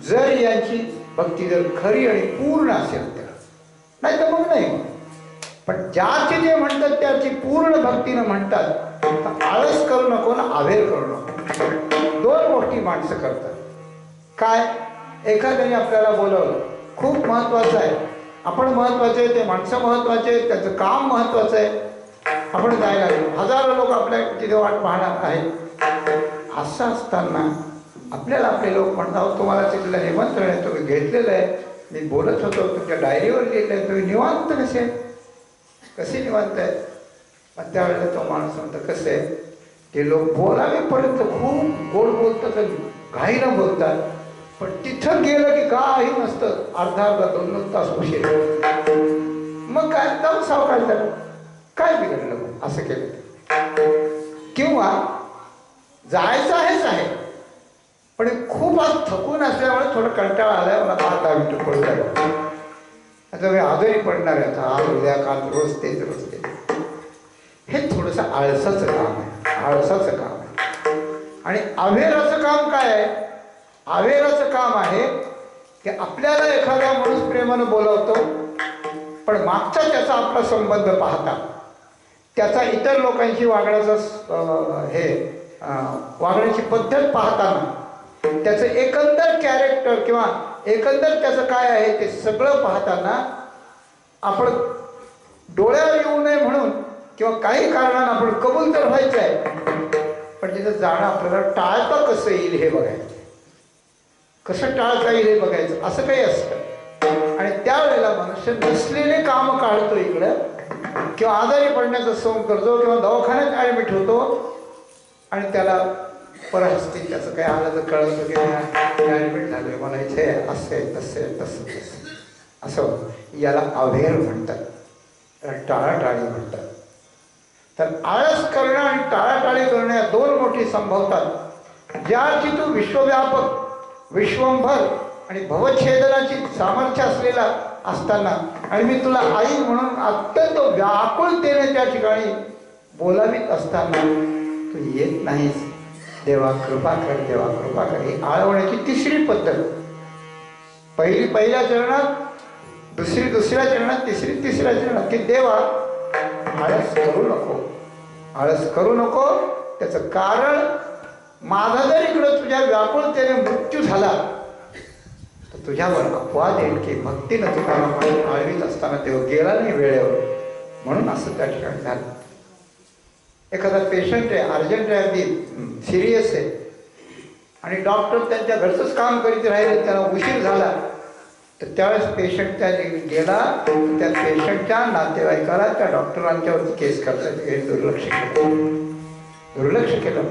जर यांची भक्ती जर खरी आणि पूर्ण असेल तर, नाही तर मग नाही. पण ज्याचे जे म्हणतात त्याची पूर्ण भक्तीनं म्हणतात, तर आळस करू नको ना आवेर करू नको. दोन गोष्टी माणसं करतात. काय, एखाद्याने आपल्याला बोलवलं, खूप महत्त्वाचं आहे, आपण महत्त्वाचे आहे, ते माणसं महत्त्वाचे आहेत, त्याचं काम महत्त्वाचं आहे, आपण जायला लागलो, हजारो लोक आपल्या तिथे वाट पाहणार आहेत. असं असताना आपल्याला आपले लोक म्हणतात तुम्हाला तिथलं निमंत्रण आहे, तुम्ही घेतलेलं आहे, मी बोलत होतो तुमच्या डायरीवर लिहिलं आहे, तुम्ही निवांत कसे निवांत आहे. मग त्यावेळेला तो माणूस म्हणतो कसं आहे, ते लोक बोलावेपर्यंत खूप गोड बोलतात, घाईनं बोलतात, पण तिथं गेलं की काही नसतं, अर्धा 2 तास उशीर. मग काय जाऊन सावकाश झालं, काय बिघडलं असं केलं. किंवा जायचं आहे पण खूप आज थकून असल्यामुळे थोडं कंटाळा आलाय, मला 5-10 मिनिटं पडू लागलं, आता मी आजारी पडणार आहे, आता आज उद्या काल रोज तेच. हे थोडंसं आळसाचं काम आहे. आणि अवेराचं काम काय आहे, अवेराचं काम आहे की आपल्याला एखादा माणूस प्रेमानं बोलावतो, पण मागचा त्याचा आपला संबंध पाहता, त्याचा इतर लोकांशी वागण्याची पद्धत पाहताना, त्याचं एकंदर कॅरेक्टर किंवा एकंदर त्याचं काय आहे ते सगळं पाहताना आपण डोळ्यावर येऊ नये म्हणून किंवा काही कारणानं आपण कबूल तर व्हायचं आहे, पण तिथं जाणं आपल्याला टाळता कसं येईल हे बघायचं, कसं टाळता येईल हे बघायचं, असं काही असतं. आणि त्यावेळेला मनुष्य नसलेले कामं काढतो इकडं, किंवा आजारी पडण्याचा सोंग करतो, किंवा दवाखान्यात ॲडमिट होतो, आणि त्याला परहस्ती त्याचं काय आलं तर कळतं की ॲडमिट झालं, मला इथे असे तसं असं. याला अवेर म्हणतात, टाळाटाळी म्हणतात. तर आळस करणं आणि टाळाटाळी करणं या 2 गोष्टी संभवतात. ज्याची तू विश्वव्यापक, विश्वंभर आणि भवच्छेदनाची सामर्थ्य असलेला असताना, आणि मी तुला आई म्हणून अत्यंत व्याकुळतेने त्या ठिकाणी बोलावीत असताना तू येत नाहीस, देवा कृपा कर, देवा कृपा कर. ही आळवण्याची 3री पद्धत. पहिल्या चरणात, दुसऱ्या चरणात, तिसऱ्या चरणात की देवा आळस करू नको. त्याचं कारण, माझा जर इकडं तुझ्या व्याकुळतेने मृत्यू झाला तर तुझ्यावर अपवाद येईल की भक्तीनं तुकाराम आळवीत असताना तेव्हा गेला नाही वेळेवर, म्हणून असं त्या ठिकाणी झालं. एखादा पेशंट आहे, अर्जंट आहे, अगदी सिरियस आहे, आणि डॉक्टर त्यांच्या घरचंच काम करीत राहिले, त्याला उशीर झाला, तर त्यावेळेस पेशंट त्या गेला, त्या पेशंटच्या नातेवाईकाला त्या डॉक्टरांच्यावरती केस करतात, हे दुर्लक्ष केलं.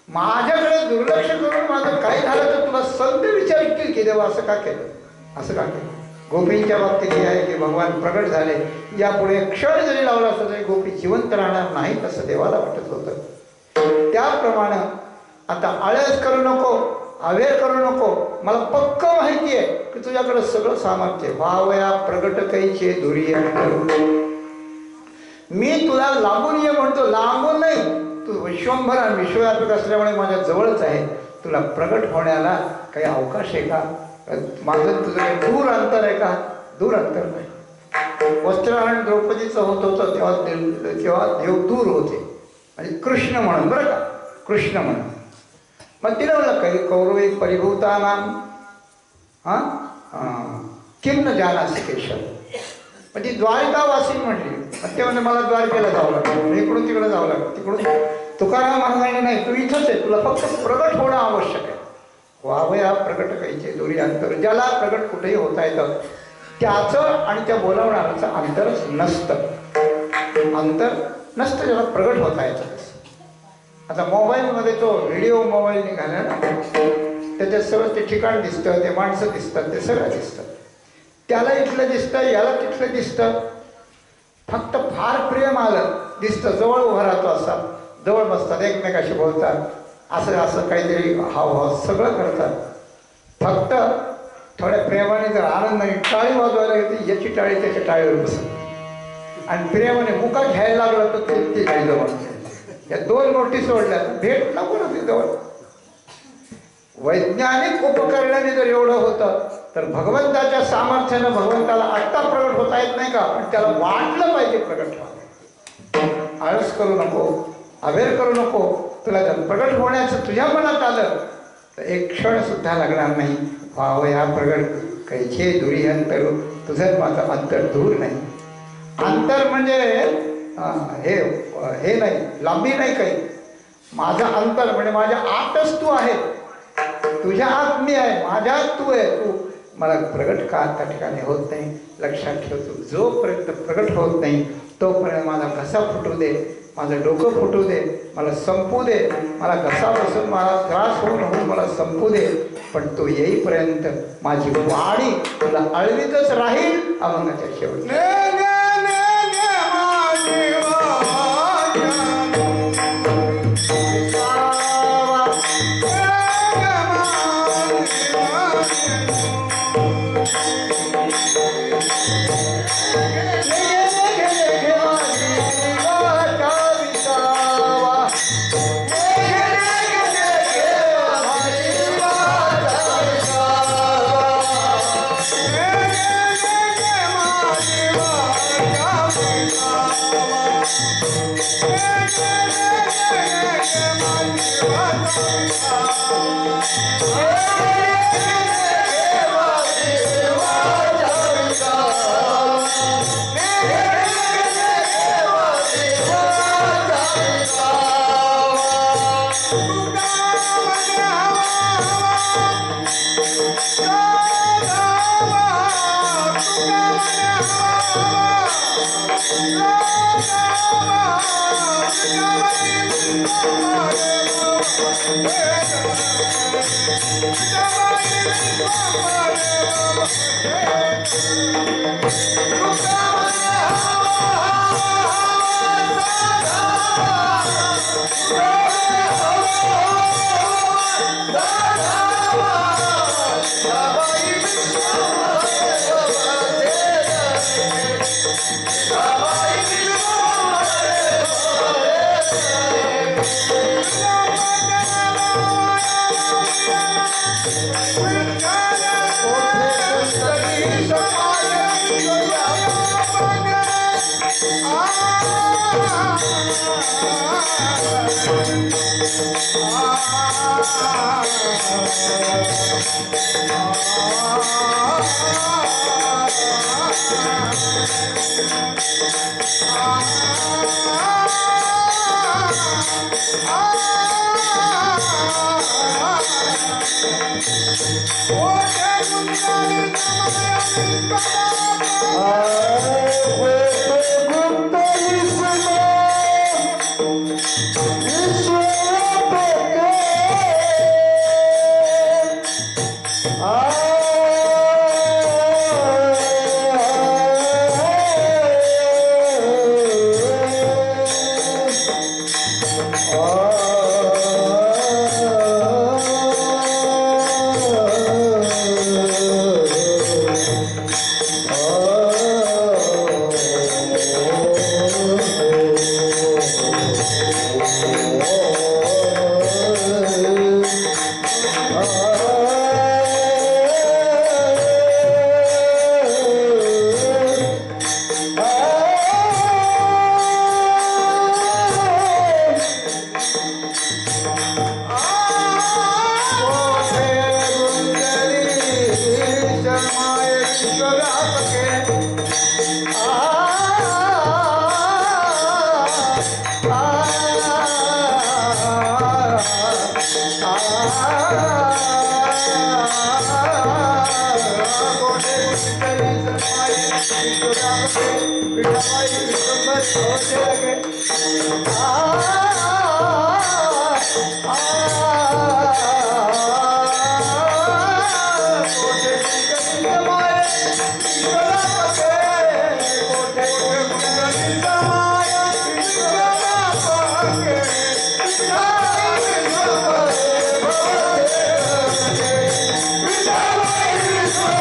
माझ्याकडे दुर्लक्ष करून माझं काय झालं तर तुला संत विचारतील की देवा असं का केलं. गोपींच्या बाबतीत हे आहे की भगवान प्रगट झाले, यापुढे क्षण जरी लावला असता तरी गोपी जिवंत राहणार नाही असं देवाला वाटत होतं. त्याप्रमाणे आता आळस करू नको, अवेर करू नको. मला पक्क माहिती आहे की तुझ्याकडे सगळं सामर्थ्य, व्हावया प्रगट कैचे दुरिय. मी तुला लागून ये म्हणतो, लांबून नाही, तू विश्वंभर आणि विश्वव्यापक असल्यामुळे माझ्या जवळच आहे. तुला प्रगट होण्याला काही अवकाश आहे का? माझं तुझं काही दूर अंतर आहे का? दूर अंतर नाही. वस्त्रहरण द्रौपदीचं होत होतं तेव्हा देव दूर होते, म्हणजे कृष्ण म्हणून, बरं का, कृष्ण म्हणून. मग तिला म्हणलं काही कौरवे परिभूतानाम किम न जानासी केशव, म्हणजे द्वारकावासी म्हणली. मग ते म्हणजे मला द्वारकेला जावं लागलं, इकडून तिकडं जावं लागलं, तिकडून तुकाराम महाराजांनी नाही, तू इथंच आहे, तुला फक्त प्रगट होणं आवश्यक आहे. व्हावया प्रगट कैचे दुरी अंतर. ज्याला प्रगट कुठेही होता येतं त्याचं आणि त्या बोलावणाऱ्याचं अंतरच नसतं, ज्याला प्रगट होता येतं. आता मोबाईलमध्ये तो व्हिडिओ मोबाईल निघाला ना, त्याच्यात सगळं ते ठिकाण दिसतं, ते माणसं दिसतात, ते सगळं दिसतं. त्याला इथलं दिसतं, याला तिथलं दिसतं, फक्त फार प्रेम आलं दिसतं, जवळ उभा राहतो, असा जवळ बसतात, एकमेकाशी बोलतात, असं काहीतरी हावभाव सगळं करतात. फक्त थोड्या प्रेमाने जर आनंदाने टाळी वाजवायला घेते, याची टाळी त्याच्या टाळीवर बसत आणि प्रेमाने मुका घ्यायला लागला तर ते काही जवळ. या दोन गोष्टी सोडल्या भेट नको ना ती जवळ. वैज्ञानिक उपकरणाने जर एवढं होतं तर भगवंताच्या सामर्थ्यानं भगवंताला आत्ता प्रगट होता येत नाही का? पण त्याला वाटलं पाहिजे प्रगट व्हावं. आळस करू नको, अवेर करू नको. तुला जर प्रगट होण्याचं तुझ्या मनात आलं तर एक क्षण सुद्धा लागणार नाही. व्हावं या प्रगट कैचे दुरी अंतर, तुझं माझं अंतर दूर नाही. अंतर म्हणजे हे नाही, लांबी नाही काही. माझं अंतर म्हणजे माझ्या आतच तू आहे, तुझ्या आत मी आहे, माझ्या आत तू आहे. तू मला प्रगट का त्या ठिकाणी होत नाही. लक्षात ठेव, तू जोपर्यंत प्रगट होत नाही तोपर्यंत माझा घसा फुटू दे, माझं डोकं फुटू दे, मला संपू दे, मला घसा बसून मला त्रास होऊन मला संपू दे, पण तो येईपर्यंत माझी वाणी तुला अळवीतच राहील अभंगाच्या शेवटी. Viva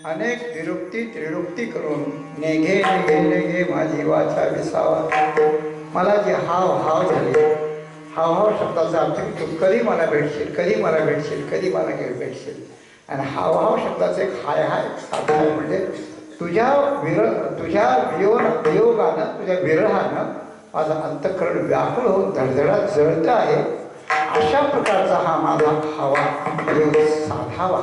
अनेक विरुक्ती त्रिरुक्ती करून नेघे नेघे नेघे माझी वाचा विसावा. मला जे हाव हाव झाले, हाव हाव शब्दाचा अर्थ की तू कधी मला भेटशील, कधी मला भेटशील, कधी मला भेटशील. आणि हाव हाव शब्दाचा एक हाय हाय अर्थ आहे, म्हणजे तुझ्या वियोगानं, तुझ्या विरहानं माझं अंतःकरण व्याकुळ होऊन धडधडात जळतं आहे. अशा प्रकारचा हा माझा हावा योग साधावा.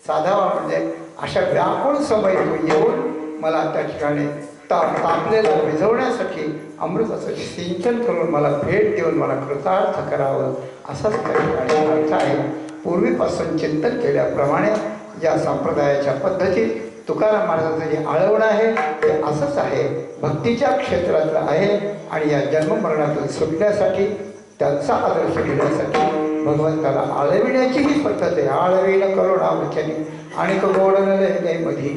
साधावा म्हणजे अशा व्याकुळ समय तो येऊन मला त्या ठिकाणी तापलेलं विझवण्यासाठी अमृताचं सिंचन करून मला भेट देऊन मला कृतार्थ करावं, असाच त्या ठिकाणी अर्थ आहे. पूर्वीपासून चिंतन केल्याप्रमाणे या संप्रदायाच्या पद्धतीत तुकाराम महाराजांचं जे आळवणं आहे ते असंच आहे, भक्तीच्या क्षेत्रातलं आहे. आणि या जन्ममरणातून सुटण्यासाठी, त्यांचा आदर्श घेण्यासाठी भगवंताला आळविण्याची ही पद्धत आहे. आळवीन करुणावचनी आणि गोडन लहले मधी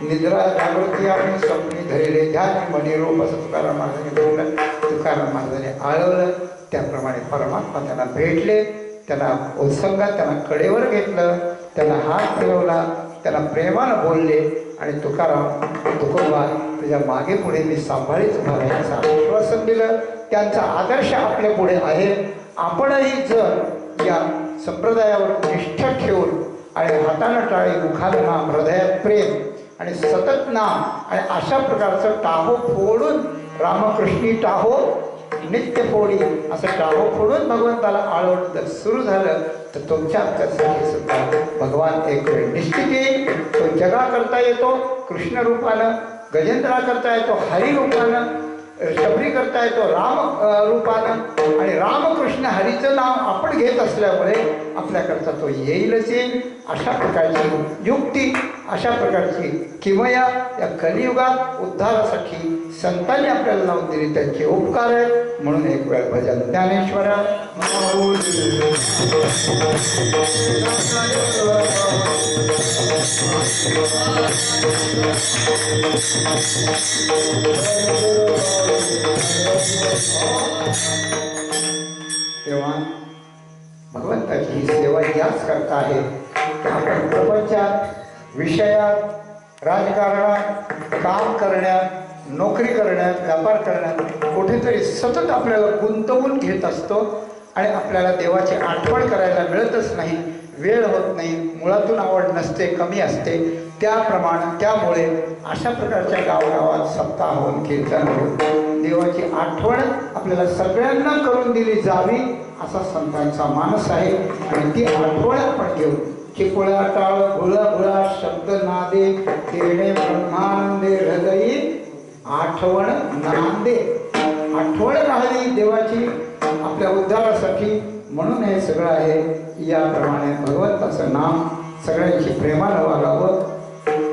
निद्रा जागृती आणि स्वप्नी धरिले ध्यान मणिरूप, असं तुकाराम महाराजांनी बोललं. तुकाराम महाराजांनी आळवलं, त्याप्रमाणे परमात्मा त्यांना भेटले, त्यांना उत्संगात त्यांना कडेवर घेतलं, त्यांना हात फिरवला, त्यांना प्रेमानं बोलले आणि तुकोबा तुझ्या मागे पुढे मी सांभाळीच उभा याचं आश्वासन दिलं. त्यांचा आदर्श आपल्या पुढे आहे. आपणही जर या संप्रदायावर निष्ठा ठेवून आणि हातानं टाळी, मुखानं नाम, हृदयात प्रेम आणि सतत नाम आणि अशा प्रकारचं टाहो फोडून, रामकृष्णी टाहो नित्य फोडी, असं टाहो फोडून भगवंताला आळवणं जर सुरू झालं तर तुमच्या आमच्यासाठी सुद्धा भगवान एक वेळ निश्चित येईल. तो जगा करता येतो कृष्ण रूपानं, गजेंद्रा करता येतो हरी रूपानं, शबरी करता येतो राम रूपानं, आणि रामकृष्ण हरीचं नाव आपण घेत असल्यामुळे आपल्याकरता तो येईलच येईल. अशा प्रकारची युक्ती, अशा प्रकारची किमया या कलियुगात उद्धारासाठी संतांनी आपल्याला लावून दिली, त्यांचे उपकार आहेत. म्हणून एक वेळ भजन ज्ञानेश्वरा तेव्हा भगवंताची ही सेवा याच करता आहे की आपण प्रपंचात, विषयात, राजकारणात, काम करण्यात, नोकरी करण्यात, व्यापार करण्यात कुठेतरी सतत आपल्याला गुंतवून घेत असतो आणि आपल्याला देवाची आठवण करायला मिळतच नाही, वेळ होत नाही, मुळातून आवड नसते, कमी असते. त्यामुळे अशा प्रकारच्या गावागावात सप्ताह होऊन, कीर्तन होऊन देवाची आठवण आपल्याला सगळ्यांना करून दिली जावी असा संतांचा मानस आहे. आणि ती आठवण आपण घेऊ. चिपळा टाळ भुळा भुळा शब्द नादे देणे ब्रह्मानंदे हृदयी आठवण नांदे. आठवण राहिली देवाची आपल्या उद्धारासाठी, म्हणून हे सगळं आहे. याप्रमाणे भगवंताचं नाम सगळ्यांची प्रेमानं वागावं,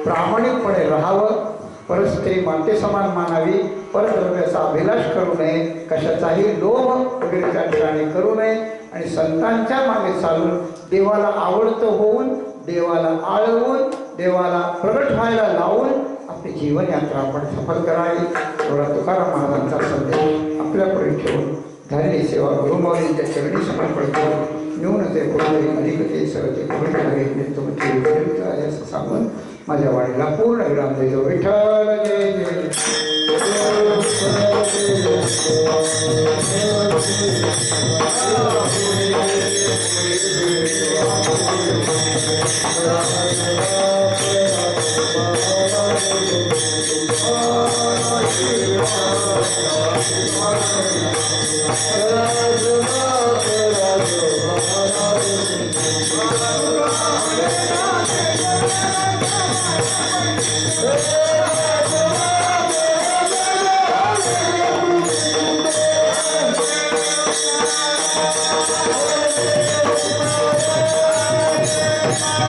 प्रामाणिकपणे राहावं, परस्त्री माते समान मानावी, परद्रव्याचा अभिलाष करू नये, कशाचाही लोभ वगैरे त्या ठिकाणी करू नये आणि संतांच्या मागे चालून देवाला आवडतं होऊन, देवाला आळवून, देवाला प्रगट व्हायला लावून आपली जीवनयात्रा आपण सफल करावी. थोडा तुकाराम महाराजांचा संदेश आपल्यापुढे ठेवून झालेली सेवा गुरुमाऊलींच्या चरणी समर्पण करून न्यूनते कुठेतरी अधिकते सरते कुठे तुमचे आहे असं सांगून माझ्या वाणीला पूर्ण विराम देतो. विठ्ठल जय जय.